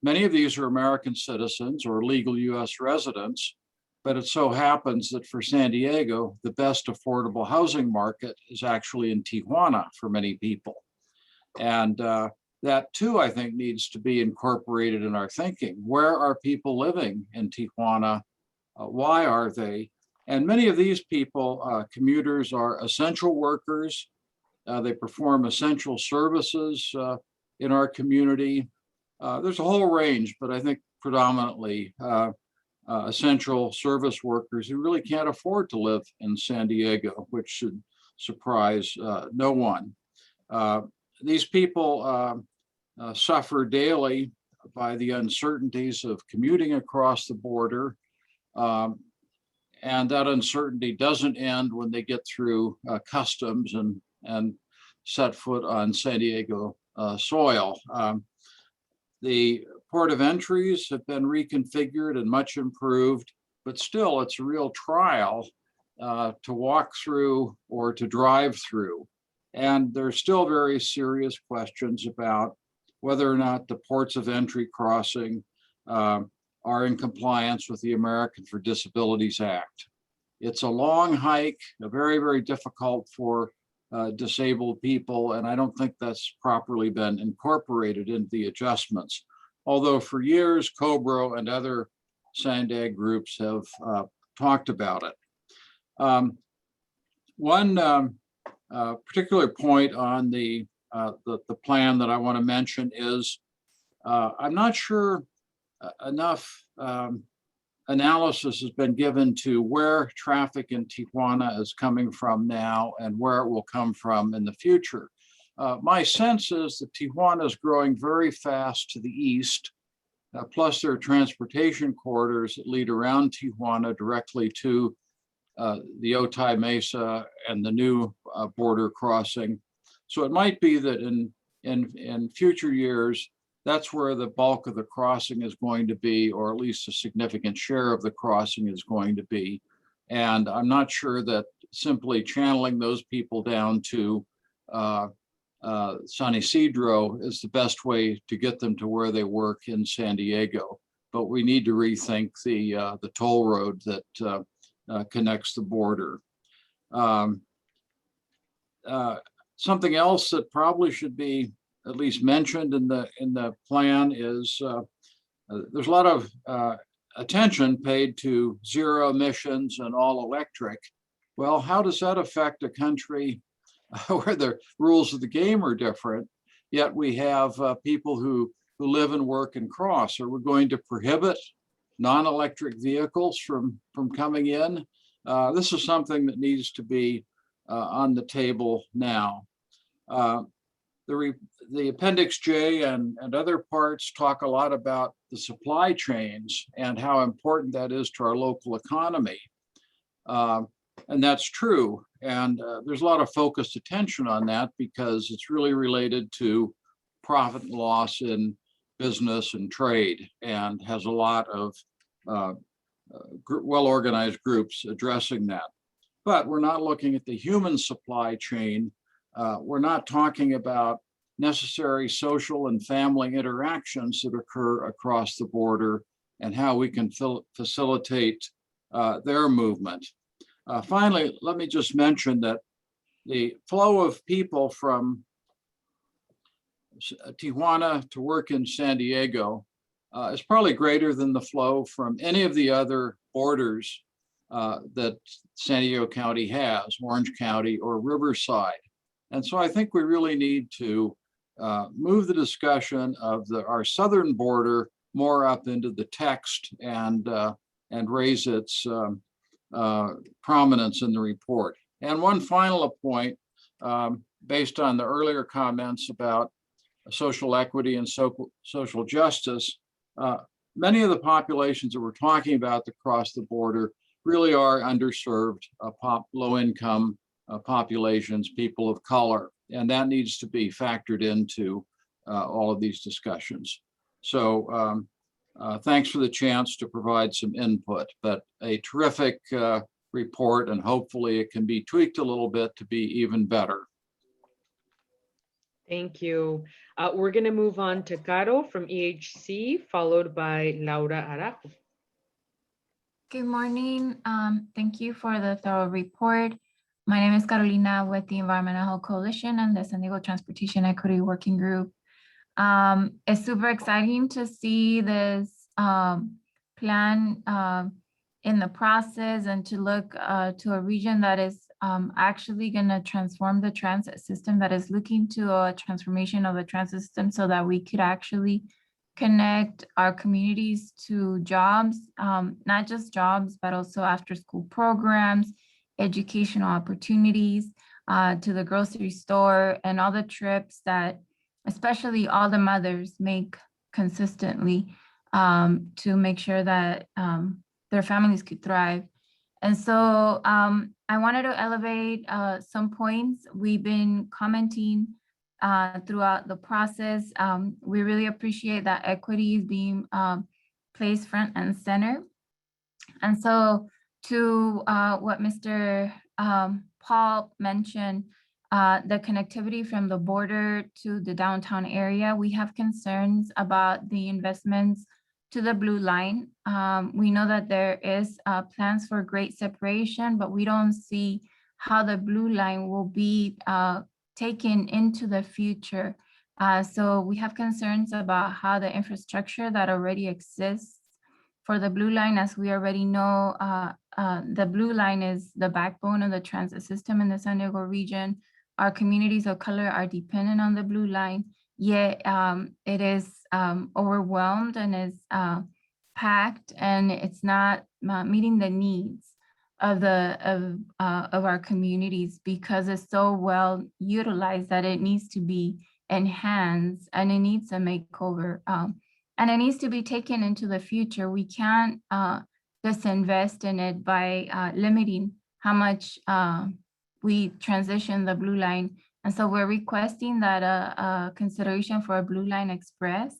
Many of these are American citizens or legal US residents, but it so happens that for San Diego, the best affordable housing market is actually in Tijuana for many people. And that too, I think, needs to be incorporated in our thinking. Where are people living in Tijuana? Why are they? And many of these people, commuters, are essential workers. They perform essential services in our community. There's a whole range, but I think predominantly essential service workers who really can't afford to live in San Diego, which should surprise no one. These people suffer daily by the uncertainties of commuting across the border. And that uncertainty doesn't end when they get through customs and set foot on San Diego soil. The port of entries have been reconfigured and much improved, but still it's a real trial to walk through or to drive through. And there's still very serious questions about whether or not the ports of entry crossing are in compliance with the Americans with Disabilities Act. It's a long hike, very, very difficult for disabled people, and I don't think that's properly been incorporated into the adjustments. Although for years, COBRO and other SANDAG groups have talked about it. One particular point on the plan that I want to mention is I'm not sure enough analysis has been given to where traffic in Tijuana is coming from now and where it will come from in the future. My sense is that Tijuana is growing very fast to the east, plus there are transportation corridors that lead around Tijuana directly to the Otay Mesa and the new border crossing. So it might be that in future years, that's where the bulk of the crossing is going to be, or at least a significant share of the crossing is going to be. And I'm not sure that simply channeling those people down to San Isidro is the best way to get them to where they work in San Diego. But we need to rethink the toll road that connects the border. Something else that probably should be at least mentioned in the plan is there's a lot of attention paid to zero emissions and all electric. Well, how does that affect a country where the rules of the game are different, yet we have people who live and work and cross? Are we going to prohibit non-electric vehicles from coming in? This is something that needs to be on the table now. The Appendix J and other parts talk a lot about the supply chains and how important that is to our local economy. And that's true. And there's a lot of focused attention on that because it's really related to profit and loss in business and trade, and has a lot of well-organized groups addressing that. But we're not looking at the human supply chain. We're not talking about necessary social and family interactions that occur across the border and how we can facilitate their movement. Finally, let me just mention that the flow of people from Tijuana to work in San Diego is probably greater than the flow from any of the other borders that San Diego County has, Orange County or Riverside. And so I think we really need to move the discussion of our southern border more up into the text and raise its prominence in the report. And one final point, based on the earlier comments about social equity and social justice, many of the populations that we're talking about that cross the border really are underserved, low-income populations, people of color, and that needs to be factored into all of these discussions. So thanks for the chance to provide some input, but a terrific report, and hopefully it can be tweaked a little bit to be even better. Thank you. We're going to move on to Caro from EHC, followed by Laura Arajo. Good morning. Thank you for the thorough report. My name is Carolina with the Environmental Health Coalition and the San Diego Transportation Equity Working Group. It's super exciting to see this plan in the process and to look to a region that is actually going to transform the transit system, that is looking to a transformation of the transit system so that we could actually connect our communities to jobs, not just jobs, but also after school programs, educational opportunities, to the grocery store, and all the trips that especially all the mothers make consistently to make sure that their families could thrive. And so I wanted to elevate some points. We've been commenting throughout the process. We really appreciate that equity is being placed front and center. And so to what Mr. Paul mentioned, the connectivity from the border to the downtown area, we have concerns about the investments to the blue line. We know that there is plans for great separation, but we don't see how the blue line will be taken into the future. So we have concerns about how the infrastructure that already exists for the blue line, as we already know, the blue line is the backbone of the transit system in the San Diego region. Our communities of color are dependent on the blue line, yet it is overwhelmed and is packed, and it's not meeting the needs of our communities because it's so well utilized that it needs to be enhanced and it needs a makeover, and it needs to be taken into the future. We can't disinvest in it by limiting how much we transition the blue line. And so we're requesting that a consideration for a Blue Line Express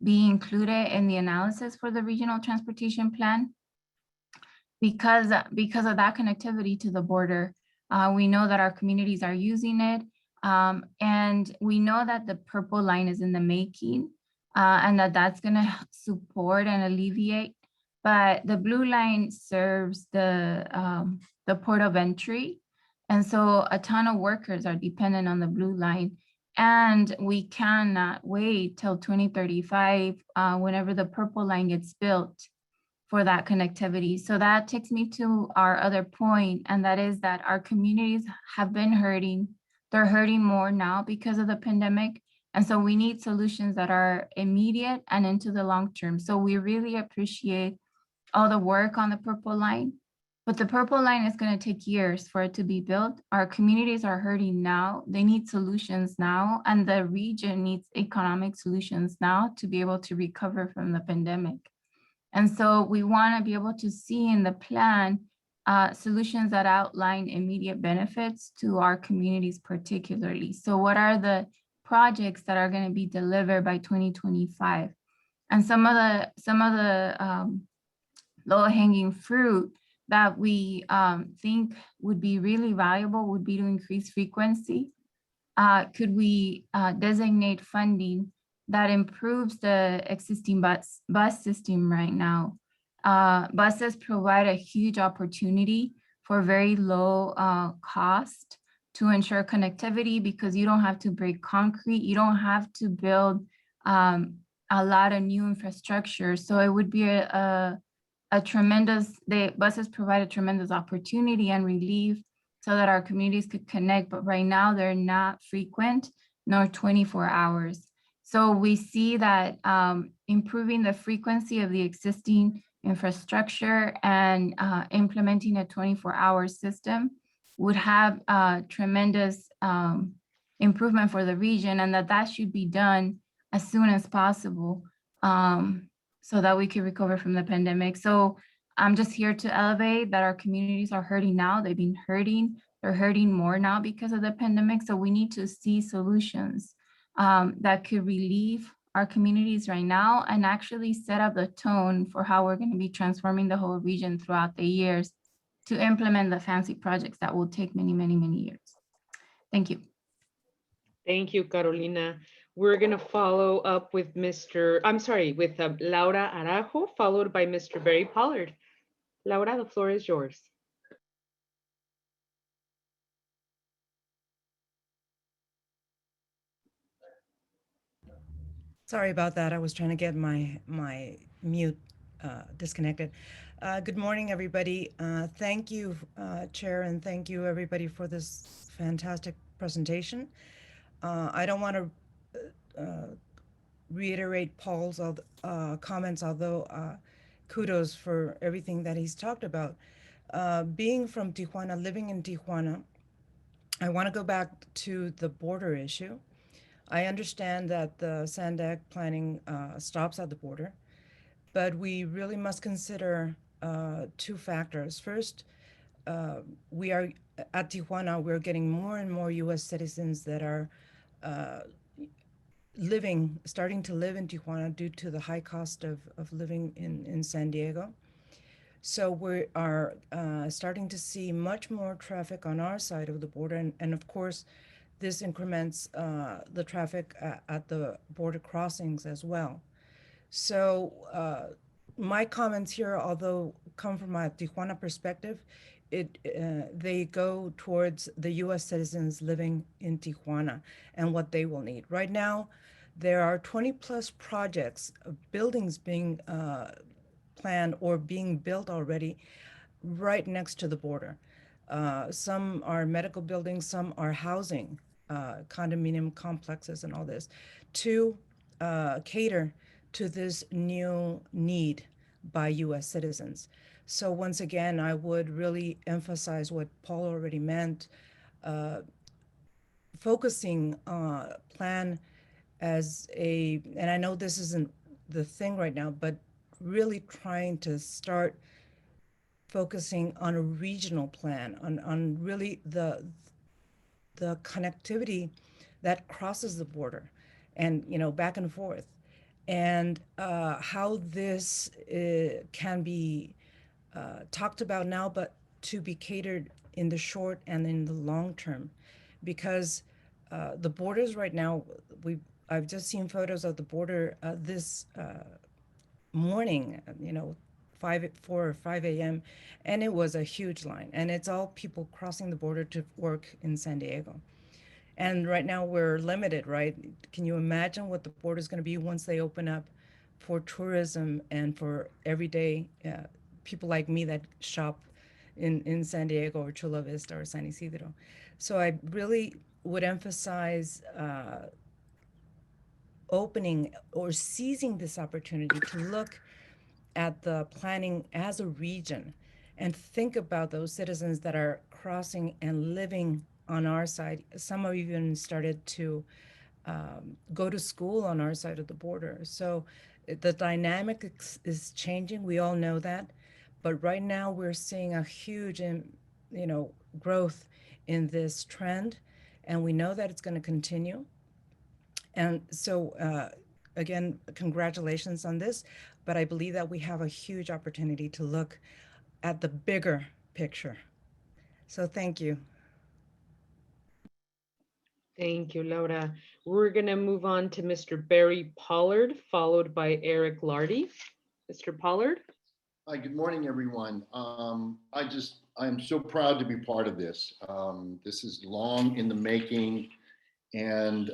be included in the analysis for the regional transportation plan because of that connectivity to the border. We know that our communities are using it, and we know that the purple line is in the making, and that's gonna support and alleviate, but the blue line serves the port of entry. And so a ton of workers are dependent on the blue line, and we cannot wait till 2035 whenever the purple line gets built for that connectivity. So that takes me to our other point, and that is that our communities have been hurting. They're hurting more now because of the pandemic. And so we need solutions that are immediate and into the long term. So we really appreciate all the work on the purple line. But the purple line is going to take years for it to be built. Our communities are hurting now. They need solutions now, and the region needs economic solutions now to be able to recover from the pandemic. And so we want to be able to see in the plan solutions that outline immediate benefits to our communities particularly. So what are the projects that are going to be delivered by 2025? And some of the low-hanging fruit that we think would be really valuable would be to increase frequency. Could we designate funding that improves the existing bus system right now? Buses provide a huge opportunity for very low cost to ensure connectivity because you don't have to break concrete, you don't have to build a lot of new infrastructure. So it would be the buses provide a tremendous opportunity and relief so that our communities could connect, but right now they're not frequent nor 24 hours. So we see that improving the frequency of the existing infrastructure and implementing a 24-hour system would have a tremendous improvement for the region, and that should be done as soon as possible. So that we can recover from the pandemic. So I'm just here to elevate that our communities are hurting now. They've been hurting. They're hurting more now because of the pandemic. So we need to see solutions that could relieve our communities right now and actually set up the tone for how we're going to be transforming the whole region throughout the years to implement the fancy projects that will take many, many, many years. Thank you. Thank you, Carolina. We're gonna follow up with with Laura Arajo, followed by Mr. Barry Pollard. Laura, the floor is yours. Sorry about that. I was trying to get my mute disconnected. Good morning, everybody. Thank you, Chair, and thank you, everybody, for this fantastic presentation. I don't want to reiterate Paul's comments, although kudos for everything that he's talked about. Being from Tijuana, living in Tijuana, I want to go back to the border issue. I understand that the SANDAG planning stops at the border, but we really must consider two factors. First, we are at Tijuana, we're getting more and more US citizens that are starting to live in Tijuana due to the high cost of living in San Diego. So we are starting to see much more traffic on our side of the border. And of course, this increments the traffic at the border crossings as well. So my comments here, although come from a Tijuana perspective, they go towards the US citizens living in Tijuana and what they will need. Right now, there are 20 plus projects of buildings being planned or being built already right next to the border. Some are medical buildings, some are housing, condominium complexes and all this, to cater to this new need by US citizens. So once again, I would really emphasize what Paul already meant, focusing plan as and I know this isn't the thing right now, but really trying to start focusing on a regional plan, on really the connectivity that crosses the border and, back and forth, and how this can be talked about now, but to be catered in the short and in the long term, because the borders right now, I've just seen photos of the border this morning, 4 or 5 a.m., and it was a huge line, and it's all people crossing the border to work in San Diego. And right now we're limited, right? Can you imagine what the border is going to be once they open up for tourism and for everyday people like me that shop in San Diego or Chula Vista or San Isidro? So I really would emphasize opening or seizing this opportunity to look at the planning as a region and think about those citizens that are crossing and living on our side. Some have even started to go to school on our side of the border. So the dynamic is changing. We all know that. But right now we're seeing a huge, growth in this trend. And we know that it's going to continue. And so, again, congratulations on this. But I believe that we have a huge opportunity to look at the bigger picture. So thank you. Thank you, Laura. We're going to move on to Mr. Barry Pollard, followed by Eric Lardy. Mr. Pollard. Hi, good morning, everyone. I'm so proud to be part of this. This is long in the making, and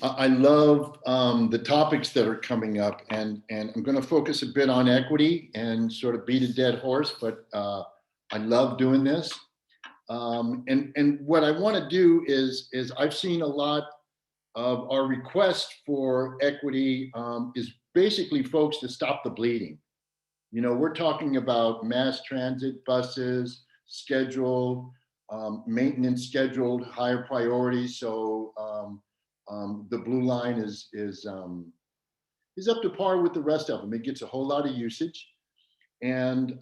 I love the topics that are coming up, and I'm going to focus a bit on equity and sort of beat a dead horse, but I love doing this. And what I want to do is I've seen a lot of our request for equity is basically folks to stop the bleeding. We're talking about mass transit buses, scheduled, maintenance scheduled, higher priority. So the blue line is up to par with the rest of them. It gets a whole lot of usage. And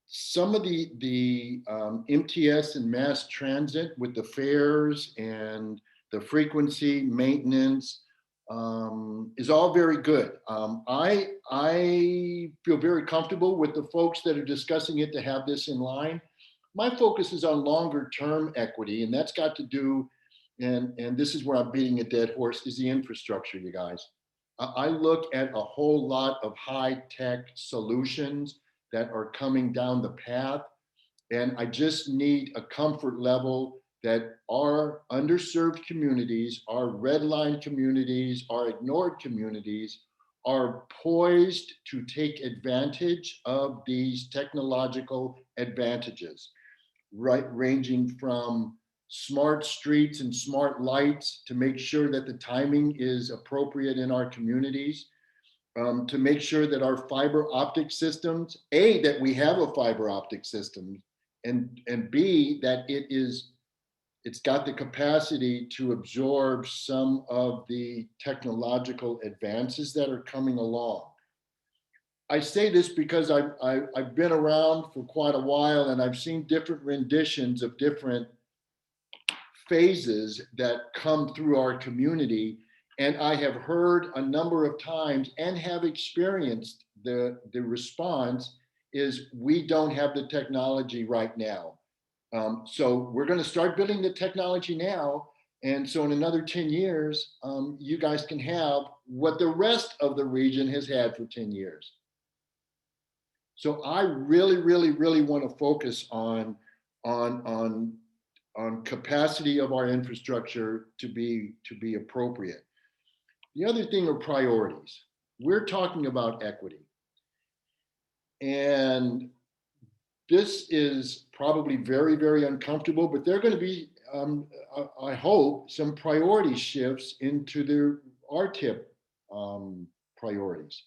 some of the MTS and mass transit with the fares and the frequency maintenance is all very good. I feel very comfortable with the folks that are discussing it to have this in line. My focus is on longer term equity, and that's got to do, and this is where I'm beating a dead horse, is the infrastructure, you guys. I look at a whole lot of high tech solutions that are coming down the path, and I just need a comfort level that our underserved communities, our red line communities, our ignored communities are poised to take advantage of these technological advantages, right, ranging from smart streets and smart lights to make sure that the timing is appropriate in our communities, to make sure that our fiber optic systems, A, that we have a fiber optic system, and B, that it's got the capacity to absorb some of the technological advances that are coming along. I say this because I've been around for quite a while, and I've seen different renditions of different phases that come through our community. And I have heard a number of times and have experienced the response is, we don't have the technology right now. So we're going to start building the technology now. And so in another 10 years, you guys can have what the rest of the region has had for 10 years. So I really, really, really want to focus on capacity of our infrastructure to be appropriate. The other thing are priorities. We're talking about equity. And this is probably very, very uncomfortable, but there are going to be, I hope, some priority shifts into the RTIP priorities.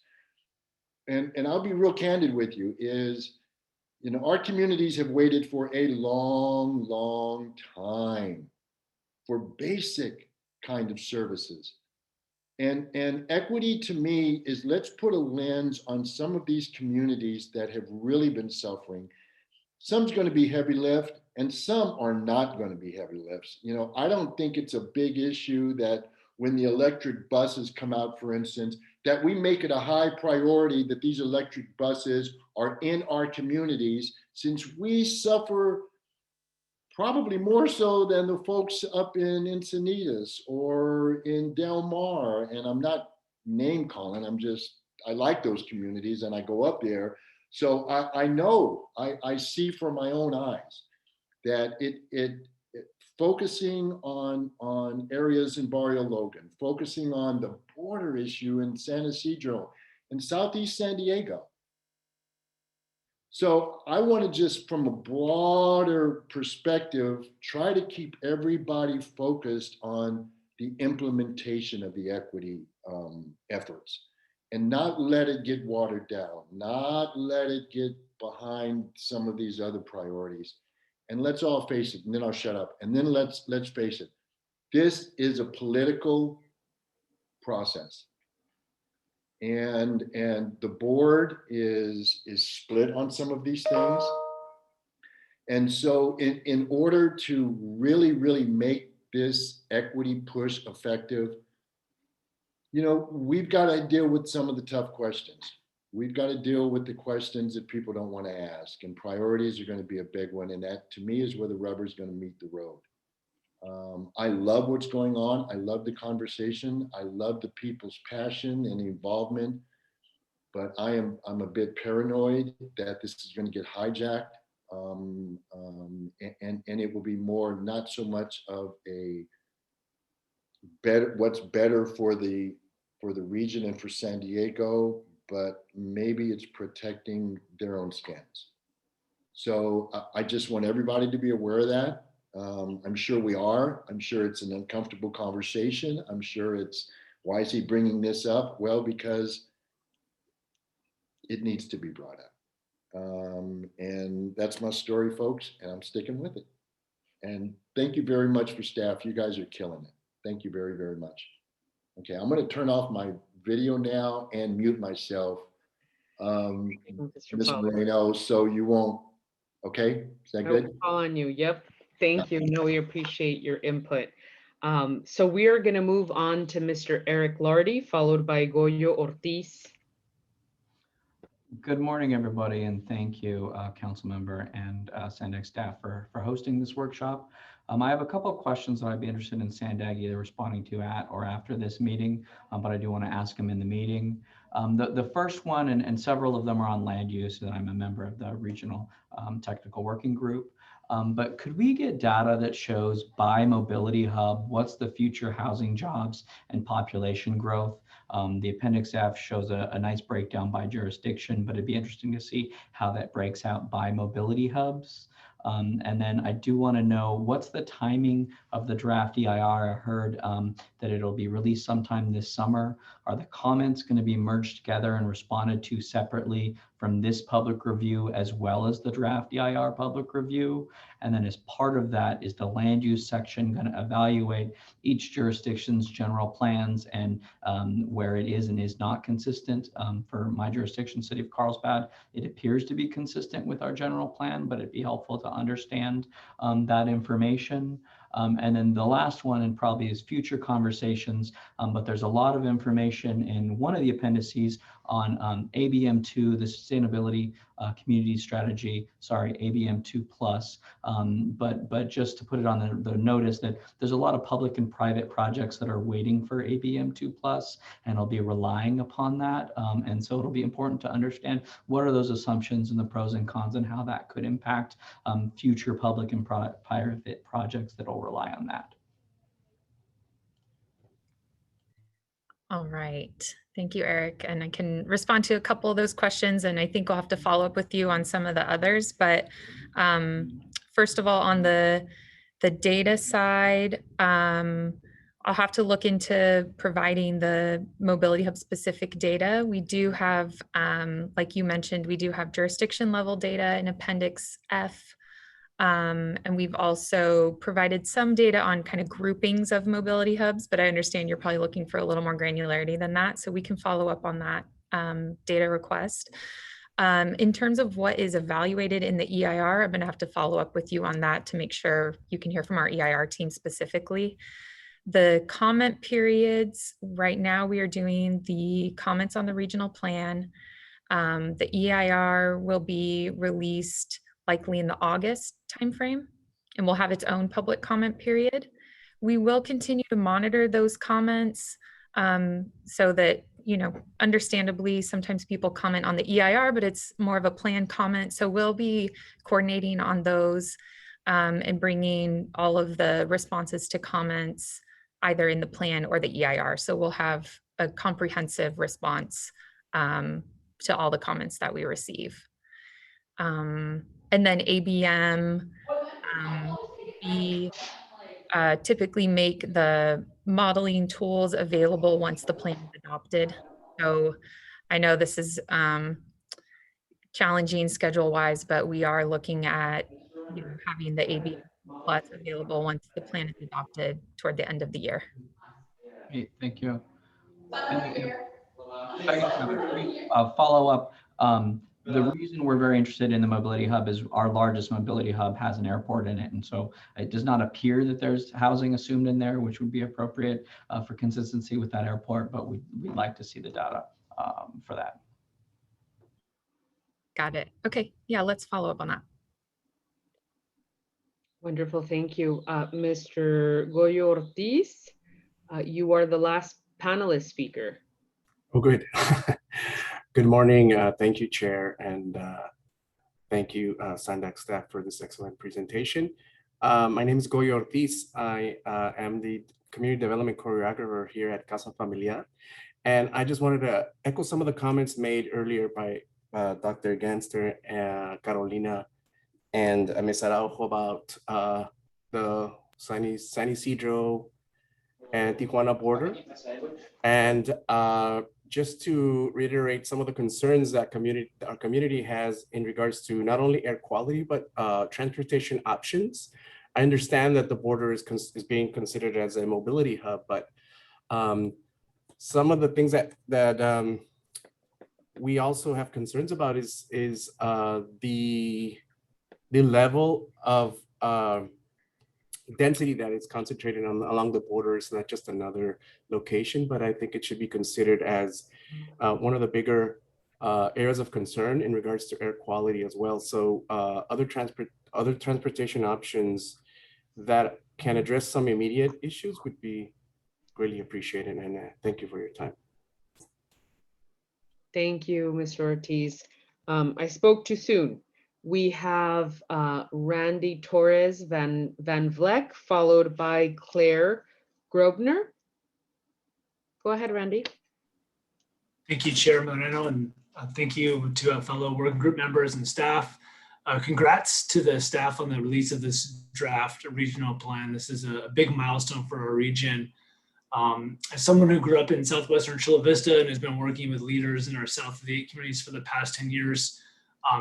And I'll be real candid with you, is, you know, our communities have waited for a long, long time for basic kind of services. And equity to me is, let's put a lens on some of these communities that have really been suffering. Some's going to be heavy lift and some are not going to be heavy lifts. You know, I don't think it's a big issue that when the electric buses come out, for instance, that we make it a high priority that these electric buses are in our communities, since we suffer probably more so than the folks up in Encinitas or in Del Mar. And I'm not name calling, I like those communities and I go up there. So I know, I see from my own eyes that it focusing on areas in Barrio Logan, focusing on the border issue in San Isidro and Southeast San Diego. So I want to just, from a broader perspective, try to keep everybody focused on the implementation of the equity efforts, and not let it get watered down, not let it get behind some of these other priorities. And let's all face it, and then I'll shut up. And then let's face it, this is a political process. And the board is split on some of these things. And so in order to really, really make this equity push effective, you know, we've got to deal with some of the tough questions. We've got to deal with the questions that people don't want to ask, and priorities are going to be a big one. And that, to me, is where the rubber is going to meet the road. I love what's going on. I love the conversation. I love the people's passion and involvement, but I'm a bit paranoid that this is going to get hijacked, and it will be more, not so much of a better, what's better for the region and for San Diego, but maybe it's protecting their own skins. So I just want everybody to be aware of that. I'm sure we are. I'm sure it's an uncomfortable conversation. I'm sure it's, why is he bringing this up? Well, because it needs to be brought up. And that's my story, folks, and I'm sticking with it. And thank you very much for staff. You guys are killing it. Thank you very, very much. Okay, I'm going to turn off my video now and mute myself. Ms. Moreno, so you won't, okay? Is that good? Call on you. Yep. Thank you. No, we appreciate your input. So we are going to move on to Mr. Eric Lardy, followed by Goyo Ortiz. Good morning, everybody, and thank you, council member and Sandag staff for hosting this workshop. I have a couple of questions that I'd be interested in Sandag either responding to at or after this meeting, but I do want to ask them in the meeting. The first one, and several of them are on land use, and I'm a member of the regional technical working group. But could we get data that shows by mobility hub, what's the future housing jobs and population growth? The Appendix F shows a nice breakdown by jurisdiction, but it'd be interesting to see how that breaks out by mobility hubs. And then I do want to know what's the timing of the draft EIR. I heard that it'll be released sometime this summer. Are the comments going to be merged together and responded to separately from this public review as well as the draft EIR public review? And then as part of that, is the land use section going to evaluate each jurisdiction's general plans and where it is and is not consistent? For my jurisdiction, City of Carlsbad, it appears to be consistent with our general plan, but it'd be helpful to understand that information. And then the last one, and probably is future conversations, but there's a lot of information in one of the appendices on ABM2, the Sustainability Community Strategy, sorry, ABM2 Plus. But just to put it on the notice that there's a lot of public and private projects that are waiting for ABM2 Plus, and I'll be relying upon that. And so it'll be important to understand what are those assumptions and the pros and cons and how that could impact future public and private projects that will rely on that. All right. Thank you, Eric. And I can respond to a couple of those questions, and I think we'll have to follow up with you on some of the others. But first of all, on the data side, I'll have to look into providing the Mobility Hub specific data. We do have, like you mentioned, we do have jurisdiction level data in Appendix F. And we've also provided some data on kind of groupings of mobility hubs, but I understand you're probably looking for a little more granularity than that. So we can follow up on that data request. In terms of what is evaluated in the EIR, I'm going to have to follow up with you on that to make sure you can hear from our EIR team specifically. The comment periods, right now we are doing the comments on the regional plan. The EIR will be released likely in the August timeframe, and will have its own public comment period. We will continue to monitor those comments so that, you know, understandably, sometimes people comment on the EIR, but it's more of a planned comment. So we'll be coordinating on those and bringing all of the responses to comments either in the plan or the EIR. So we'll have a comprehensive response to all the comments that we receive. And then ABM, we typically make the modeling tools available once the plan is adopted. So I know this is challenging schedule-wise, but we are looking at, you know, having the ABM Plus available once the plan is adopted toward the end of the year. Great, thank you. And follow up. The reason we're very interested in the Mobility Hub is our largest Mobility Hub has an airport in it. And so it does not appear that there's housing assumed in there, which would be appropriate for consistency with that airport, but we'd like to see the data for that. Got it. Okay, yeah, let's follow up on that. Wonderful, thank you. Mr. Goyo Ortiz, you are the last panelist speaker. Oh, good. Good morning. Thank you, Chair, and thank you, Sandag staff, for this excellent presentation. My name is Goyo Ortiz. I am the Community Development Choreographer here at Casa Familiar. And I just wanted to echo some of the comments made earlier by Dr. Gangster, Carolina, and Ms. Araujo about the San Isidro and Tijuana border. And just to reiterate some of the concerns that our community has in regards to not only air quality, but transportation options. I understand that the border is being considered as a mobility hub, but some of the things that we also have concerns about is the level of density that is concentrated along the border. Is not just another location, but I think it should be considered as one of the bigger areas of concern in regards to air quality as well. So other transportation options that can address some immediate issues would be greatly appreciated. And thank you for your time. Thank you, Mr. Ortiz. I spoke too soon. We have Randy Torres Van Vleck, followed by Claire Grobner. Go ahead, Randy. Thank you, Chair Moreno, and thank you to our fellow working group members and staff. Congrats to the staff on the release of this draft regional plan. This is a big milestone for our region. As someone who grew up in southwestern Chula Vista and has been working with leaders in our South of the 8 communities for the past 10 years,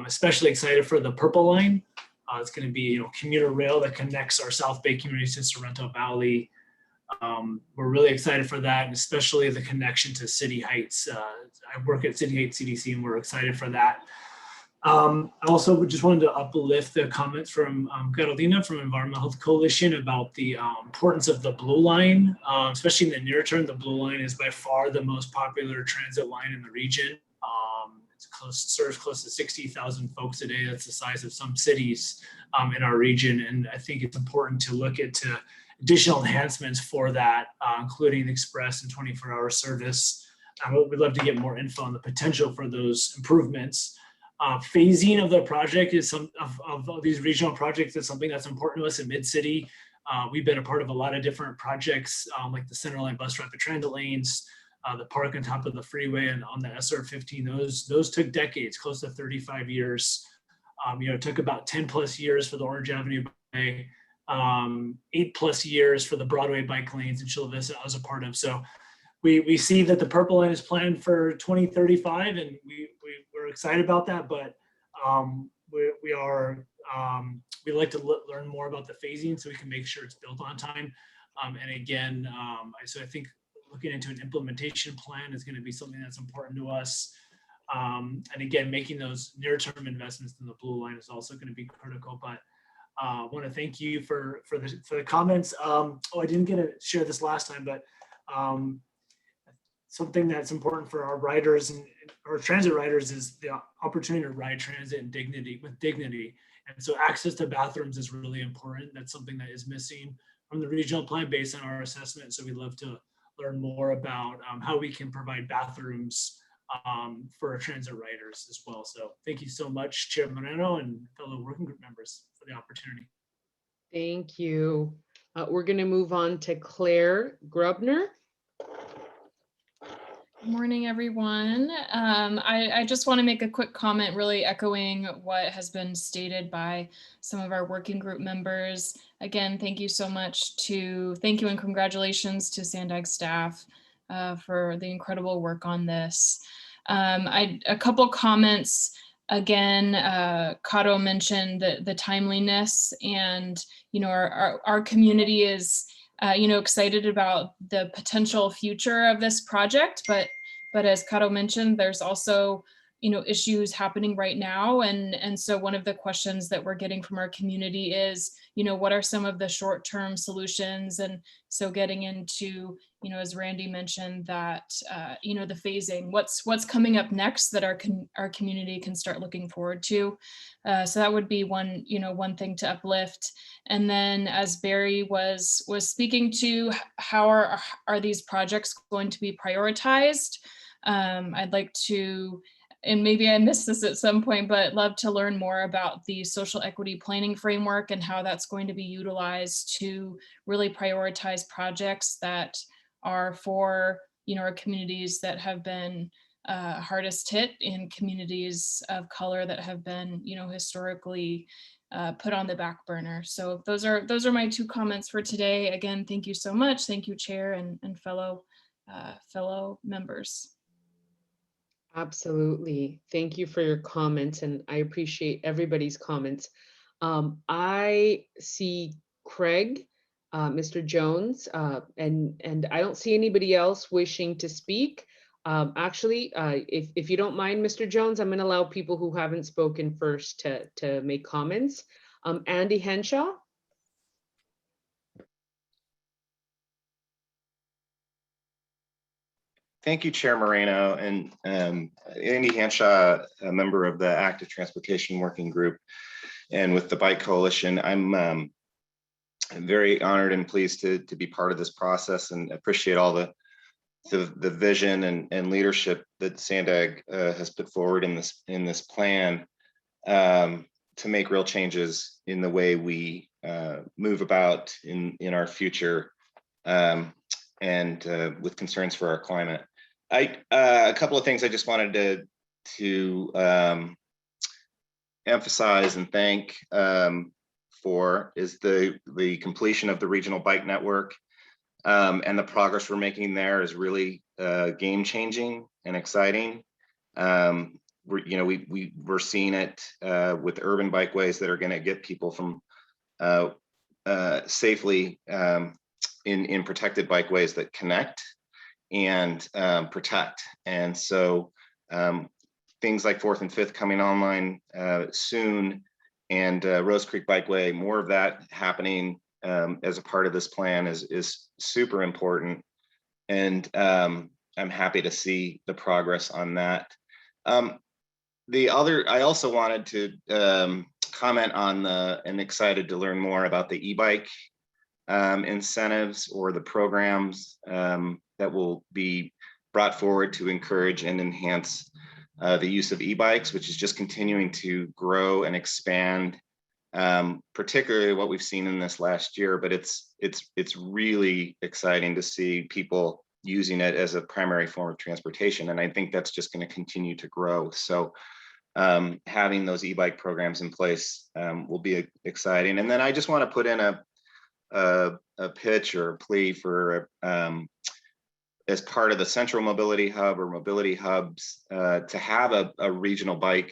especially excited for the Purple Line. It's going to be commuter rail that connects our South Bay communities to Sorrento Valley. We're really excited for that, and especially the connection to City Heights. I work at City Heights CDC, and we're excited for that. I also just wanted to uplift the comments from Carolina from Environmental Health Coalition about the importance of the Blue Line, especially in the near term. The Blue Line is by far the most popular transit line in the region. Serves close to 60,000 folks a day. That's the size of some cities in our region, and I think it's important to look at additional enhancements for that, including express and 24-hour service. We'd love to get more info on the potential for those improvements. Phasing of the project is of these regional projects is something that's important to us in Mid-City. We've been a part of a lot of different projects like the Centerline Bus Rapid Transit Lanes, the park on top of the freeway and on the SR-15. Those took decades, close to 35 years. It took about 10 plus years for the Orange Avenue Bike, 8 plus years for the Broadway bike lanes in Chula Vista I was a part of. So we see that the Purple Line is planned for 2035, and we're excited about that, but we like to learn more about the phasing so we can make sure it's built on time. And again, so I think looking into an implementation plan is going to be something that's important to us. And again, making those near-term investments in the Blue Line is also going to be critical. But I want to thank you for the comments. I didn't get to share this last time, but something that's important for our riders and our transit riders is the opportunity to ride transit with dignity. And so access to bathrooms is really important. That's something that is missing from the regional plan based on our assessment. So we'd love to learn more about how we can provide bathrooms for our transit riders as well. So thank you so much, Chair Moreno and fellow working group members for the opportunity. Thank you. We're going to move on to Claire Grubner. Good morning, everyone. I just want to make a quick comment, really echoing what has been stated by some of our working group members. Again, thank you so much thank you and congratulations to Sandag staff for the incredible work on this. A couple comments. Again, Caro mentioned the timeliness, and our community is excited about the potential future of this project, but as Caro mentioned, there's also issues happening right now, and so one of the questions that we're getting from our community is what are some of the short-term solutions, and so getting into as Randy mentioned, that the phasing, what's coming up next that our community can start looking forward to. So that would be one thing to uplift. And then as Barry was speaking to, how are these projects going to be prioritized? I'd like to, and maybe I missed this at some point, but love to learn more about the social equity planning framework and how that's going to be utilized to really prioritize projects that are for our communities that have been hardest hit, in communities of color that have been historically put on the back burner. So those are my 2 comments for today. Again, thank you so much. Thank you, Chair and fellow members. Absolutely. Thank you for your comments, and I appreciate everybody's comments. I see Craig, Mr. Jones, and I don't see anybody else wishing to speak. Actually, if you don't mind, Mr. Jones, I'm going to allow people who haven't spoken first to make comments. Andy Henshaw. Thank you, Chair Moreno, and Andy Hanshaw, a member of the Active Transportation Working Group, and with the Bike Coalition. I'm very honored and pleased to be part of this process, and appreciate all the vision and leadership that Sandag has put forward in this plan to make real changes in the way we move about in our future, and with concerns for our climate. A couple of things I just wanted to emphasize and thank for is the completion of the regional bike network, and the progress we're making there is really game changing and exciting. We're seeing it with urban bikeways that are going to get people from safely in protected bikeways that connect and protect. And so things like 4th and 5th coming online soon, and Rose Creek Bikeway, more of that happening as a part of this plan is super important. And I'm happy to see the progress on that. I also wanted to comment on and excited to learn more about the e-bike incentives or the programs that will be brought forward to encourage and enhance the use of e-bikes, which is just continuing to grow and expand, particularly what we've seen in this last year. But it's really exciting to see people using it as a primary form of transportation, and I think that's just going to continue to grow. So having those e-bike programs in place will be exciting. And then I just want to put in a pitch or a plea for as part of the Central Mobility Hub or Mobility Hubs to have a regional bike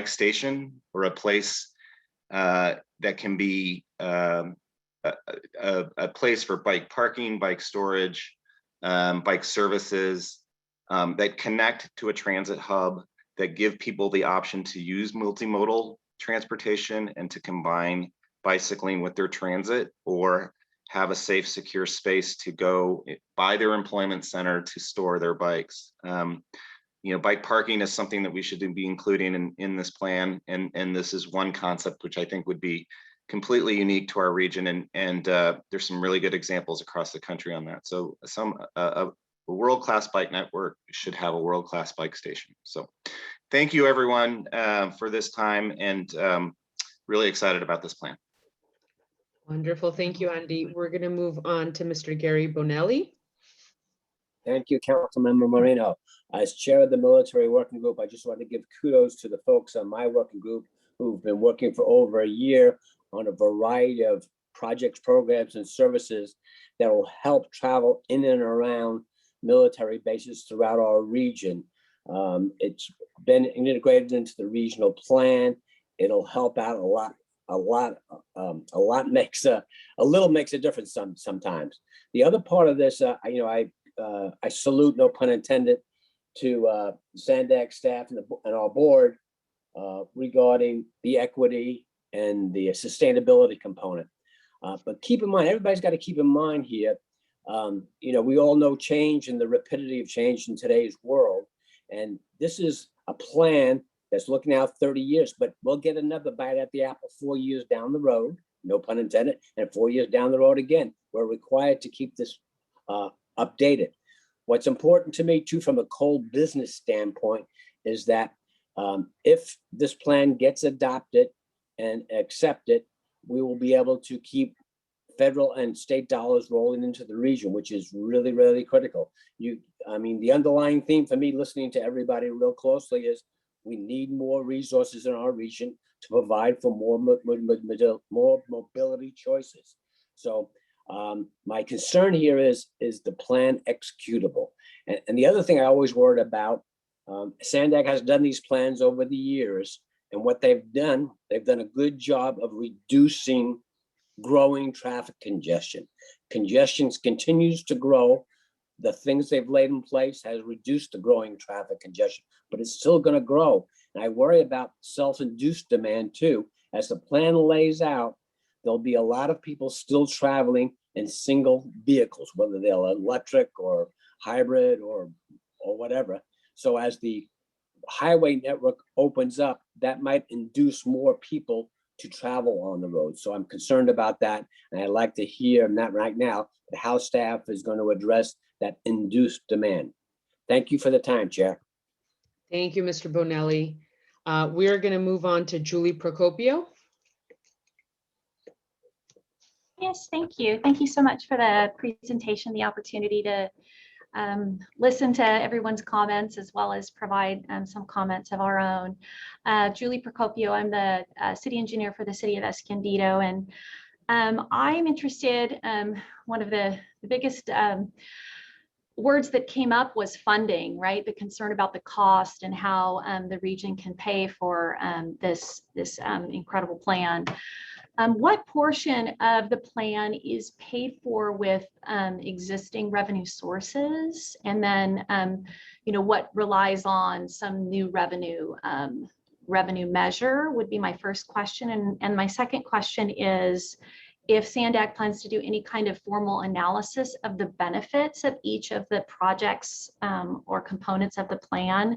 station, or a place that can be a place for bike parking, bike storage, bike services that connect to a transit hub, that give people the option to use multimodal transportation and to combine bicycling with their transit, or have a safe, secure space to go by their employment center to store their bikes. Bike parking is something that we should be including in this plan, and this is one concept which I think would be completely unique to our region, and there's some really good examples across the country on that. So a world-class bike network should have a world-class bike station. So thank you, everyone, for this time, and really excited about this plan. Wonderful. Thank you, Andy. We're going to move on to Mr. Gary Bonelli. Thank you, Councilmember Moreno. As chair of the military working group, I just want to give kudos to the folks on my working group who've been working for over a year on a variety of projects, programs, and services that will help travel in and around military bases throughout our region. It's been integrated into the regional plan. It'll help out a lot. A little makes a difference sometimes. The other part of this, I salute, no pun intended, to Sandag staff and our board regarding the equity and the sustainability component. But keep in mind, everybody's got to keep in mind here, we all know change and the rapidity of change in today's world. And this is a plan that's looking out 30 years, but we'll get another bite at the apple 4 years down the road, no pun intended, and 4 years down the road again. We're required to keep this updated. What's important to me too, from a coal business standpoint, is that if this plan gets adopted and accepted, we will be able to keep federal and state dollars rolling into the region, which is really, really critical. The underlying theme for me, listening to everybody real closely, is we need more resources in our region to provide for more mobility choices. So my concern here is the plan executable? And the other thing I always worried about, Sandag has done these plans over the years, and what they've done a good job of reducing growing traffic congestion. Congestion continues to grow the things they've laid in place has reduced the growing traffic congestion, but it's still going to grow. And I worry about self-induced demand too. As the plan lays out, there'll be a lot of people still traveling in single vehicles, whether they're electric or hybrid or whatever. So as the highway network opens up, that might induce more people to travel on the road. So I'm concerned about that. And I'd like to hear, not right now, but how staff is going to address that induced demand. Thank you for the time, Chair. Thank you, Mr. Bonelli. We are going to move on to Julie Procopio. Yes, thank you. Thank you so much for the presentation, the opportunity to listen to everyone's comments as well as provide some comments of our own. Julie Procopio, I'm the city engineer for the city of Escondido, and I'm interested, one of the biggest words that came up was funding, right? The concern about the cost and how the region can pay for this incredible plan. What portion of the plan is paid for with existing revenue sources, and then what relies on some new revenue measure would be my first question. And my second question is if SANDAG plans to do any kind of formal analysis of the benefits of each of the projects or components of the plan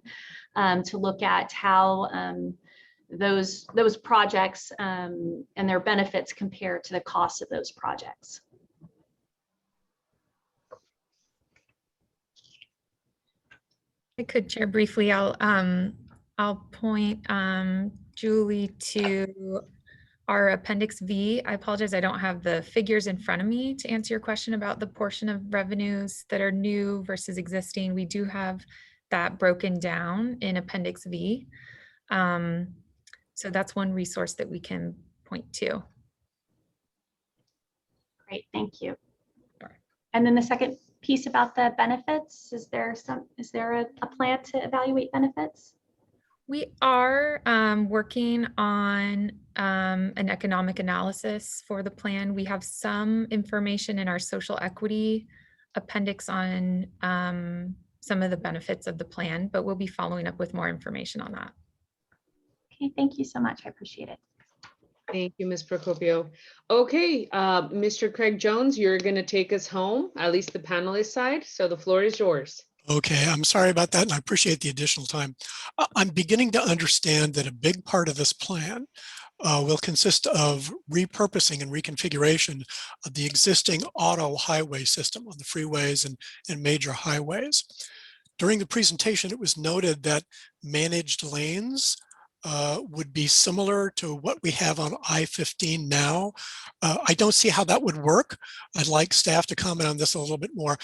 to look at how those projects and their benefits compare to the cost of those projects. I could share briefly. I'll point Julie to our Appendix V. I apologize, I don't have the figures in front of me to answer your question about the portion of revenues that are new versus existing. We do have that broken down in Appendix V. So that's one resource that we can point to. Great, thank you. And then the second piece about the benefits, is there a plan to evaluate benefits? We are working on an economic analysis for the plan. We have some information in our social equity appendix on some of the benefits of the plan, but we'll be following up with more information on that. Okay, thank you so much. I appreciate it. Thank you, Ms. Procopio. Okay, Mr. Craig Jones, you're going to take us home, at least the panelist side. So the floor is yours. Okay, I'm sorry about that, and I appreciate the additional time. I'm beginning to understand that a big part of this plan will consist of repurposing and reconfiguration of the existing auto highway system on the freeways and major highways. During the presentation, it was noted that managed lanes would be similar to what we have on I-15 now. I don't see how that would work. I'd like staff to comment on this a little bit more.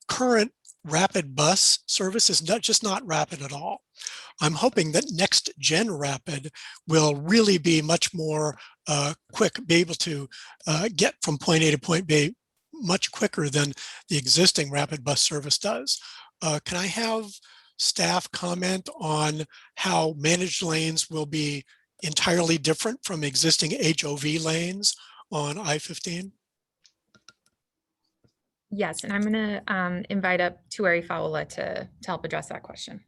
Current rapid bus service is just not rapid at all. I'm hoping that next gen rapid will really be much more quick, be able to get from point A to point B much quicker than the existing rapid bus service does. Can I have staff comment on how managed lanes will be entirely different from existing HOV lanes on I-15? Yes, and I'm going to invite up Tuari Faula to help address that question.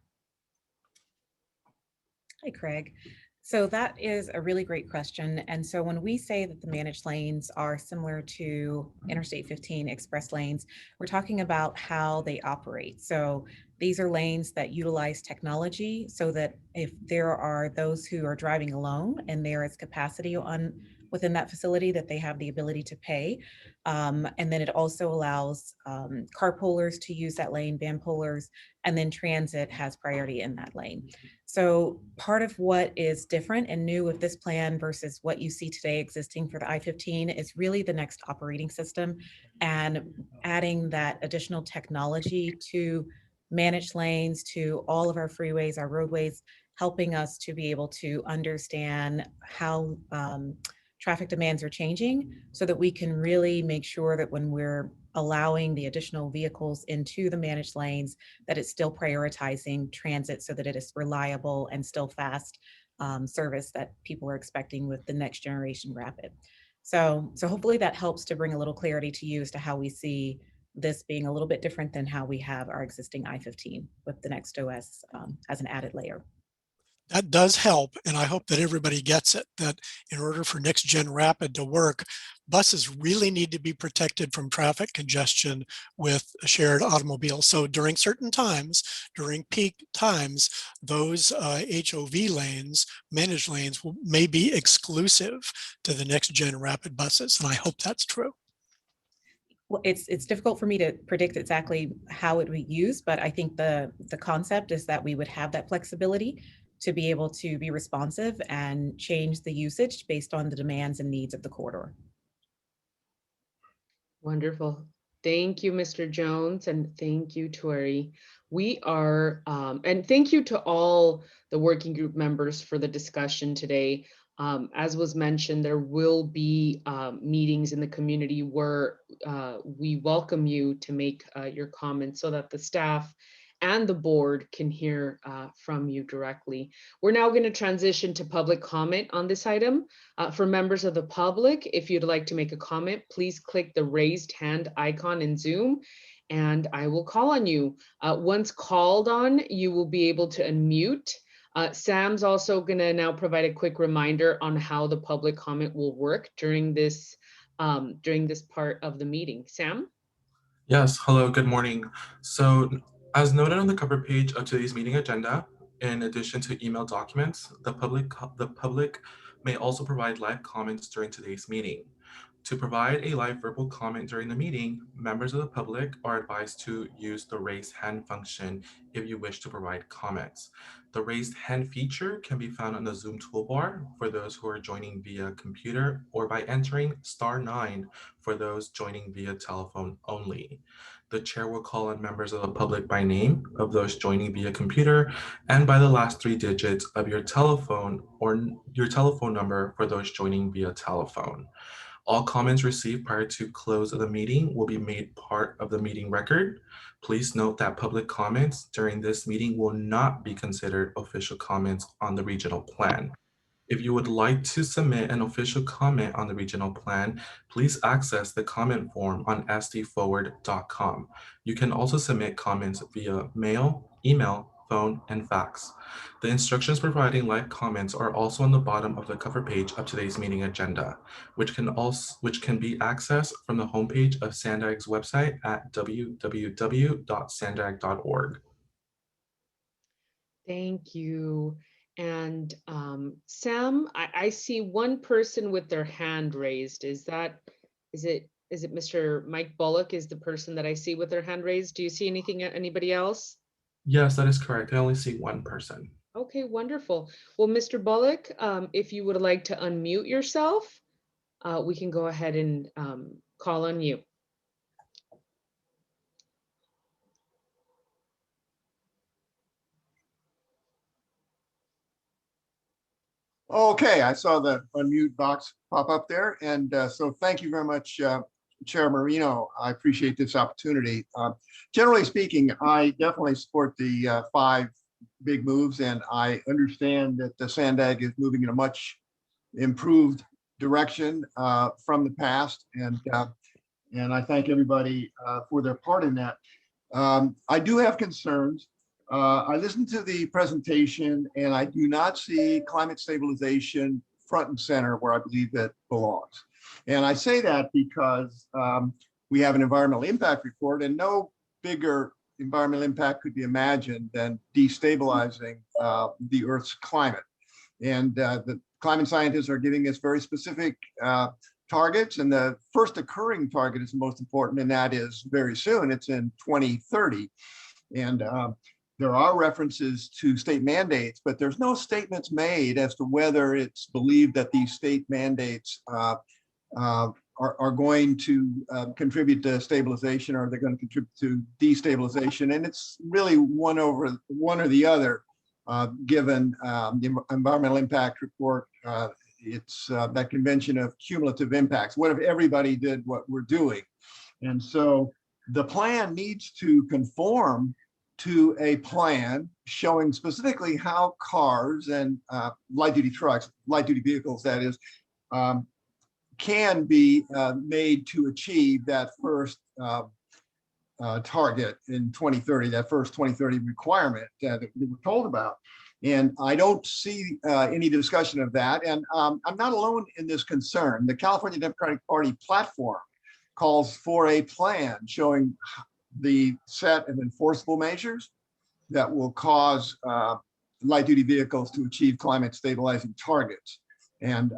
Hi, Craig. So that is a really great question. And so when we say that the managed lanes are similar to Interstate 15 express lanes, we're talking about how they operate. So these are lanes that utilize technology so that if there are those who are driving alone and there is capacity within that facility, that they have the ability to pay. And then it also allows carpoolers to use that lane, van pullers, and then transit has priority in that lane. So part of what is different and new with this plan versus what you see today existing for the I-15 is really the next operating system and adding that additional technology to manage lanes, to all of our freeways, our roadways, helping us to be able to understand how traffic demands are changing so that we can really make sure that when we're allowing the additional vehicles into the managed lanes, that it's still prioritizing transit so that it is reliable and still fast service that people are expecting with the next generation rapid. So hopefully that helps to bring a little clarity to you as to how we see this being a little bit different than how we have our existing I-15 with the Next OS as an added layer. That does help, and I hope that everybody gets it, that in order for Next Gen Rapid to work, buses really need to be protected from traffic congestion with shared automobiles. So during certain times, during peak times, those HOV lanes, managed lanes, may be exclusive to the Next Gen Rapid buses, and I hope that's true. Well, it's difficult for me to predict exactly how it would be used, but I think the concept is that we would have that flexibility to be able to be responsive and change the usage based on the demands and needs of the corridor. Wonderful. Thank you, Mr. Jones, and thank you, Tori. We are, and thank you to all the working group members for the discussion today. As was mentioned, there will be meetings in the community where we welcome you to make your comments so that the staff and the board can hear from you directly. We're now going to transition to public comment on this item. For members of the public, if you'd like to make a comment, please click the raised hand icon in Zoom and I will call on you. Once called on, you will be able to unmute. Sam's also going to now provide a quick reminder on how the public comment will work during this part of the meeting. Sam? Yes, hello, good morning. So as noted on the cover page of today's meeting agenda, in addition to email documents, the public may also provide live comments during today's meeting. To provide a live verbal comment during the meeting, members of the public are advised to use the raise hand function if you wish to provide comments. The raised hand feature can be found on the Zoom toolbar for those who are joining via computer or by entering *9 for those joining via telephone only. The chair will call on members of the public by name of those joining via computer and by the last 3 digits of your telephone or your telephone number for those joining via telephone. All comments received prior to close of the meeting will be made part of the meeting record. Please note that public comments during this meeting will not be considered official comments on the regional plan. If you would like to submit an official comment on the regional plan, please access the comment form on sdforward.com. You can also submit comments via mail, email, phone, and fax. The instructions providing live comments are also on the bottom of the cover page of today's meeting agenda, which can be accessed from the homepage of SANDAG's website at www.sandag.org. Thank you. And Sam, I see one person with their hand raised. Is it Mr. Mike Bullock is the person that I see with their hand raised? Do you see anybody else? Yes, that is correct. I only see one person. Okay, wonderful. Well, Mr. Bullock, if you would like to unmute yourself, we can go ahead and call on you. Okay, I saw the unmute box pop up there. And so thank you very much, Chair Marino. I appreciate this opportunity. Generally speaking, I definitely support the 5 big moves, and I understand that the SANDAG is moving in a much improved direction from the past. And I thank everybody for their part in that. I do have concerns. I listened to the presentation and I do not see climate stabilization front and center where I believe that belongs. And I say that because we have an environmental impact report, and no bigger environmental impact could be imagined than destabilizing the Earth's climate. And the climate scientists are giving us very specific targets, and the first occurring target is the most important, and that is very soon. It's in 2030. And there are references to state mandates, but there's no statements made as to whether it's believed that these state mandates are going to contribute to stabilization, or they're going to contribute to destabilization. And it's really one or the other, given the environmental impact report. It's that convention of cumulative impacts. What if everybody did what we're doing? And so the plan needs to conform to a plan showing specifically how cars and light-duty trucks, light-duty vehicles, that is, can be made to achieve that first target in 2030, that first 2030 requirement that we were told about. And I don't see any discussion of that. And I'm not alone in this concern. The California Democratic Party platform calls for a plan showing the set of enforceable measures that will cause light duty vehicles to achieve climate stabilizing targets. And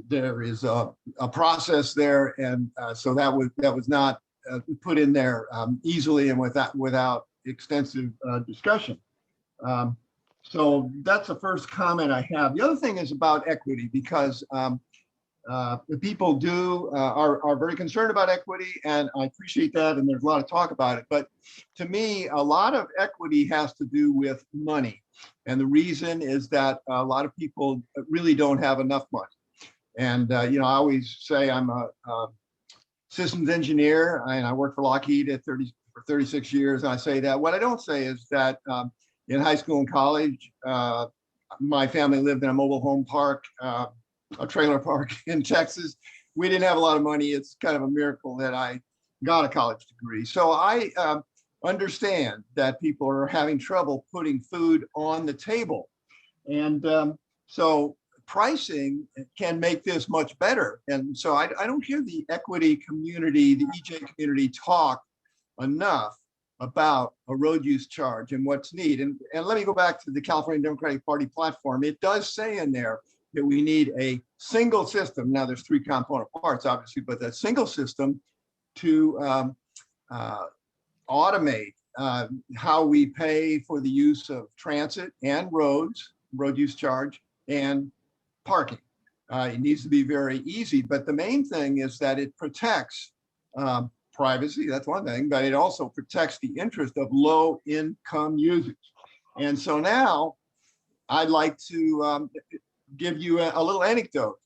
there is a process there. And so that was not put in there easily and without extensive discussion. So that's the first comment I have. The other thing is about equity, because the people are very concerned about equity, and I appreciate that, and there's a lot of talk about it. But to me, a lot of equity has to do with money. And the reason is that a lot of people really don't have enough money. And I always say I'm a systems engineer, and I worked for Lockheed for 36 years. And I say that. What I don't say is that in high school and college, my family lived in a mobile home park, a trailer park in Texas. We didn't have a lot of money. It's kind of a miracle that I got a college degree. So I understand that people are having trouble putting food on the table. And so pricing can make this much better. And so I don't hear the equity community, the EJ community talk enough about a road use charge and what's needed. And let me go back to the California Democratic Party platform. It does say in there that we need a single system. Now there's 3 component parts, obviously, but that single system to automate how we pay for the use of transit and roads, road use charge, and parking. It needs to be very easy, but the main thing is that it protects privacy, that's one thing, but it also protects the interest of low income users. And so now I'd like to give you a little anecdote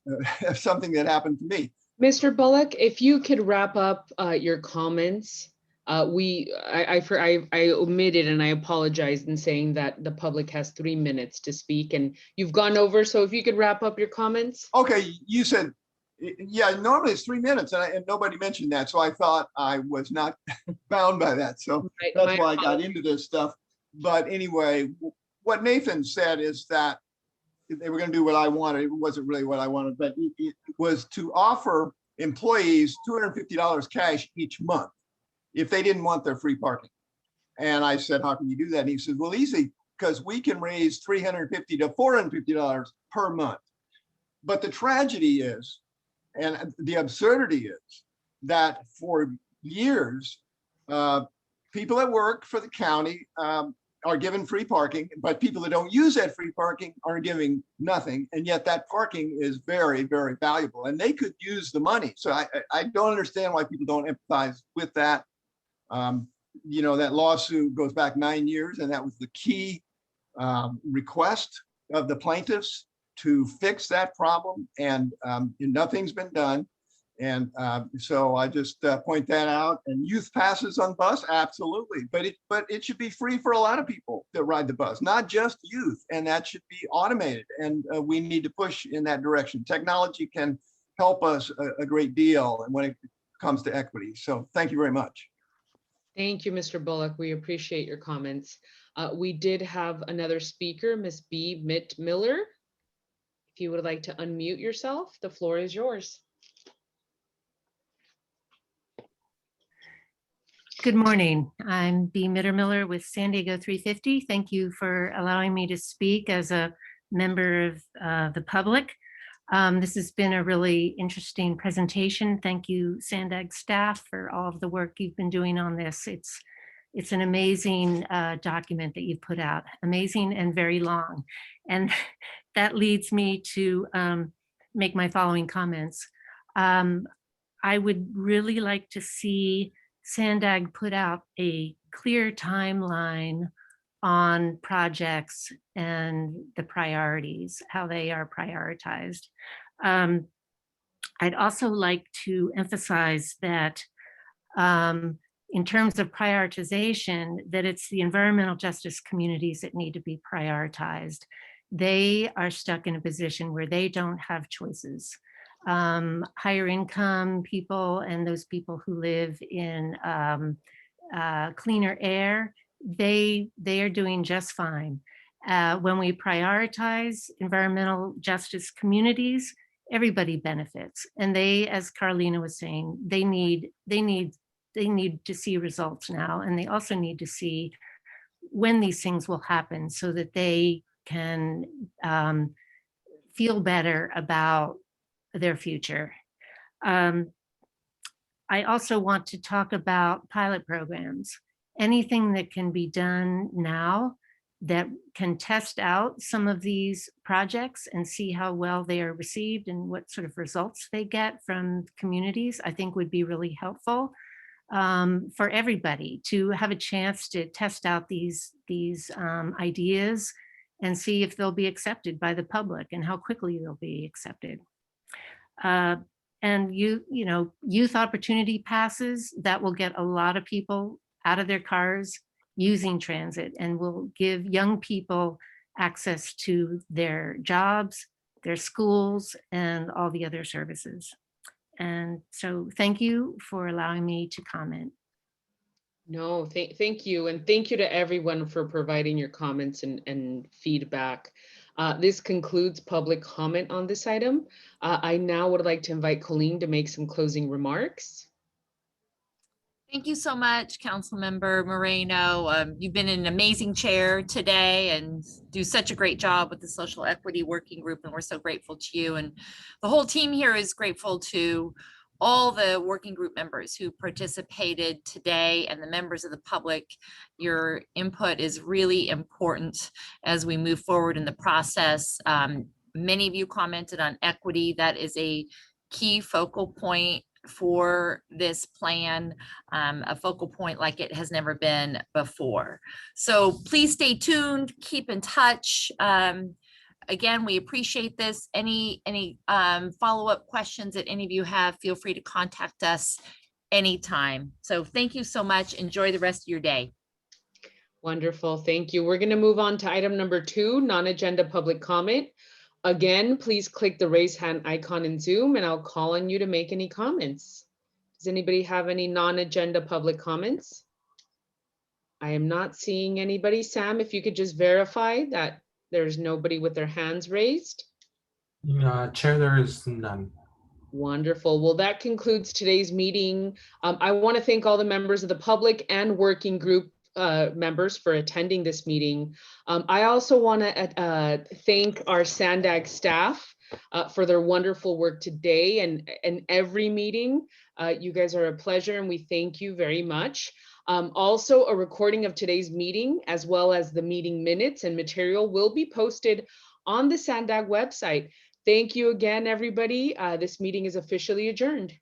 of something that happened to me. Mr. Bullock, if you could wrap up your comments. I omitted, and I apologize in saying that the public has 3 minutes to speak, and you've gone over. So if you could wrap up your comments. Okay, you said, yeah, normally it's 3 minutes, and nobody mentioned that. So I thought I was not bound by that. So that's why I got into this stuff. But anyway, what Nathan said is that they were going to do what I wanted. It wasn't really what I wanted, but it was to offer employees $250 cash each month if they didn't want their free parking. And I said, how can you do that? And he said, well, easy, because we can raise $350 to $450 per month. But the tragedy is, and the absurdity is, that for years, people that work for the county are given free parking, but people that don't use that free parking are giving nothing. And yet that parking is very, very valuable, and they could use the money. So I don't understand why people don't empathize with that. That lawsuit goes back 9 years, and that was the key request of the plaintiffs to fix that problem, and nothing's been done. And so I just point that out. And youth passes on bus, absolutely, but it should be free for a lot of people that ride the bus, not just youth, and that should be automated. And we need to push in that direction. Technology can help us a great deal when it comes to equity. So thank you very much. Thank you, Mr. Bullock. We appreciate your comments. We did have another speaker, Ms. B. Miller. If you would like to unmute yourself, the floor is yours. Good morning. I'm B. Mittermiller with San Diego 350. Thank you for allowing me to speak as a member of the public. This has been a really interesting presentation. Thank you, SANDAG staff, for all of the work you've been doing on this. It's an amazing document that you've put out, amazing and very long. And that leads me to make my following comments. I would really like to see SANDAG put out a clear timeline on projects and the priorities, how they are prioritized. I'd also like to emphasize that in terms of prioritization, that it's the environmental justice communities that need to be prioritized. They are stuck in a position where they don't have choices. Higher income people and those people who live in cleaner air, they are doing just fine. When we prioritize environmental justice communities, everybody benefits. And they, as Carolina was saying, they need to see results now, and they also need to see when these things will happen so that they can feel better about their future. I also want to talk about pilot programs. Anything that can be done now that can test out some of these projects and see how well they are received and what sort of results they get from communities, I think would be really helpful for everybody to have a chance to test out these ideas and see if they'll be accepted by the public and how quickly they'll be accepted. And youth opportunity passes, that will get a lot of people out of their cars using transit and will give young people access to their jobs, their schools, and all the other services. And so thank you for allowing me to comment. No, thank you. And thank you to everyone for providing your comments and feedback. This concludes public comment on this item. I now would like to invite Colleen to make some closing remarks. Thank you so much, Councilmember Moreno. You've been an amazing chair today and do such a great job with the Social Equity Working Group, and we're so grateful to you. And the whole team here is grateful to all the working group members who participated today and the members of the public. Your input is really important as we move forward in the process. Many of you commented on equity. That is a key focal point for this plan, a focal point like it has never been before. So please stay tuned, keep in touch. Again, we appreciate this. Any follow-up questions that any of you have, feel free to contact us anytime. So thank you so much. Enjoy the rest of your day. Wonderful, thank you. We're going to move on to item number 2, non-agenda public comment. Again, please click the raise hand icon in Zoom and I'll call on you to make any comments. Does anybody have any non-agenda public comments? I am not seeing anybody. Sam, if you could just verify that there's nobody with their hands raised. Chair, there is none. Wonderful. Well, that concludes today's meeting. I want to thank all the members of the public and working group members for attending this meeting. I also want to thank our SANDAG staff for their wonderful work today and every meeting. You guys are a pleasure and we thank you very much. Also, a recording of today's meeting as well as the meeting minutes and material will be posted on the SANDAG website. Thank you again, everybody. This meeting is officially adjourned.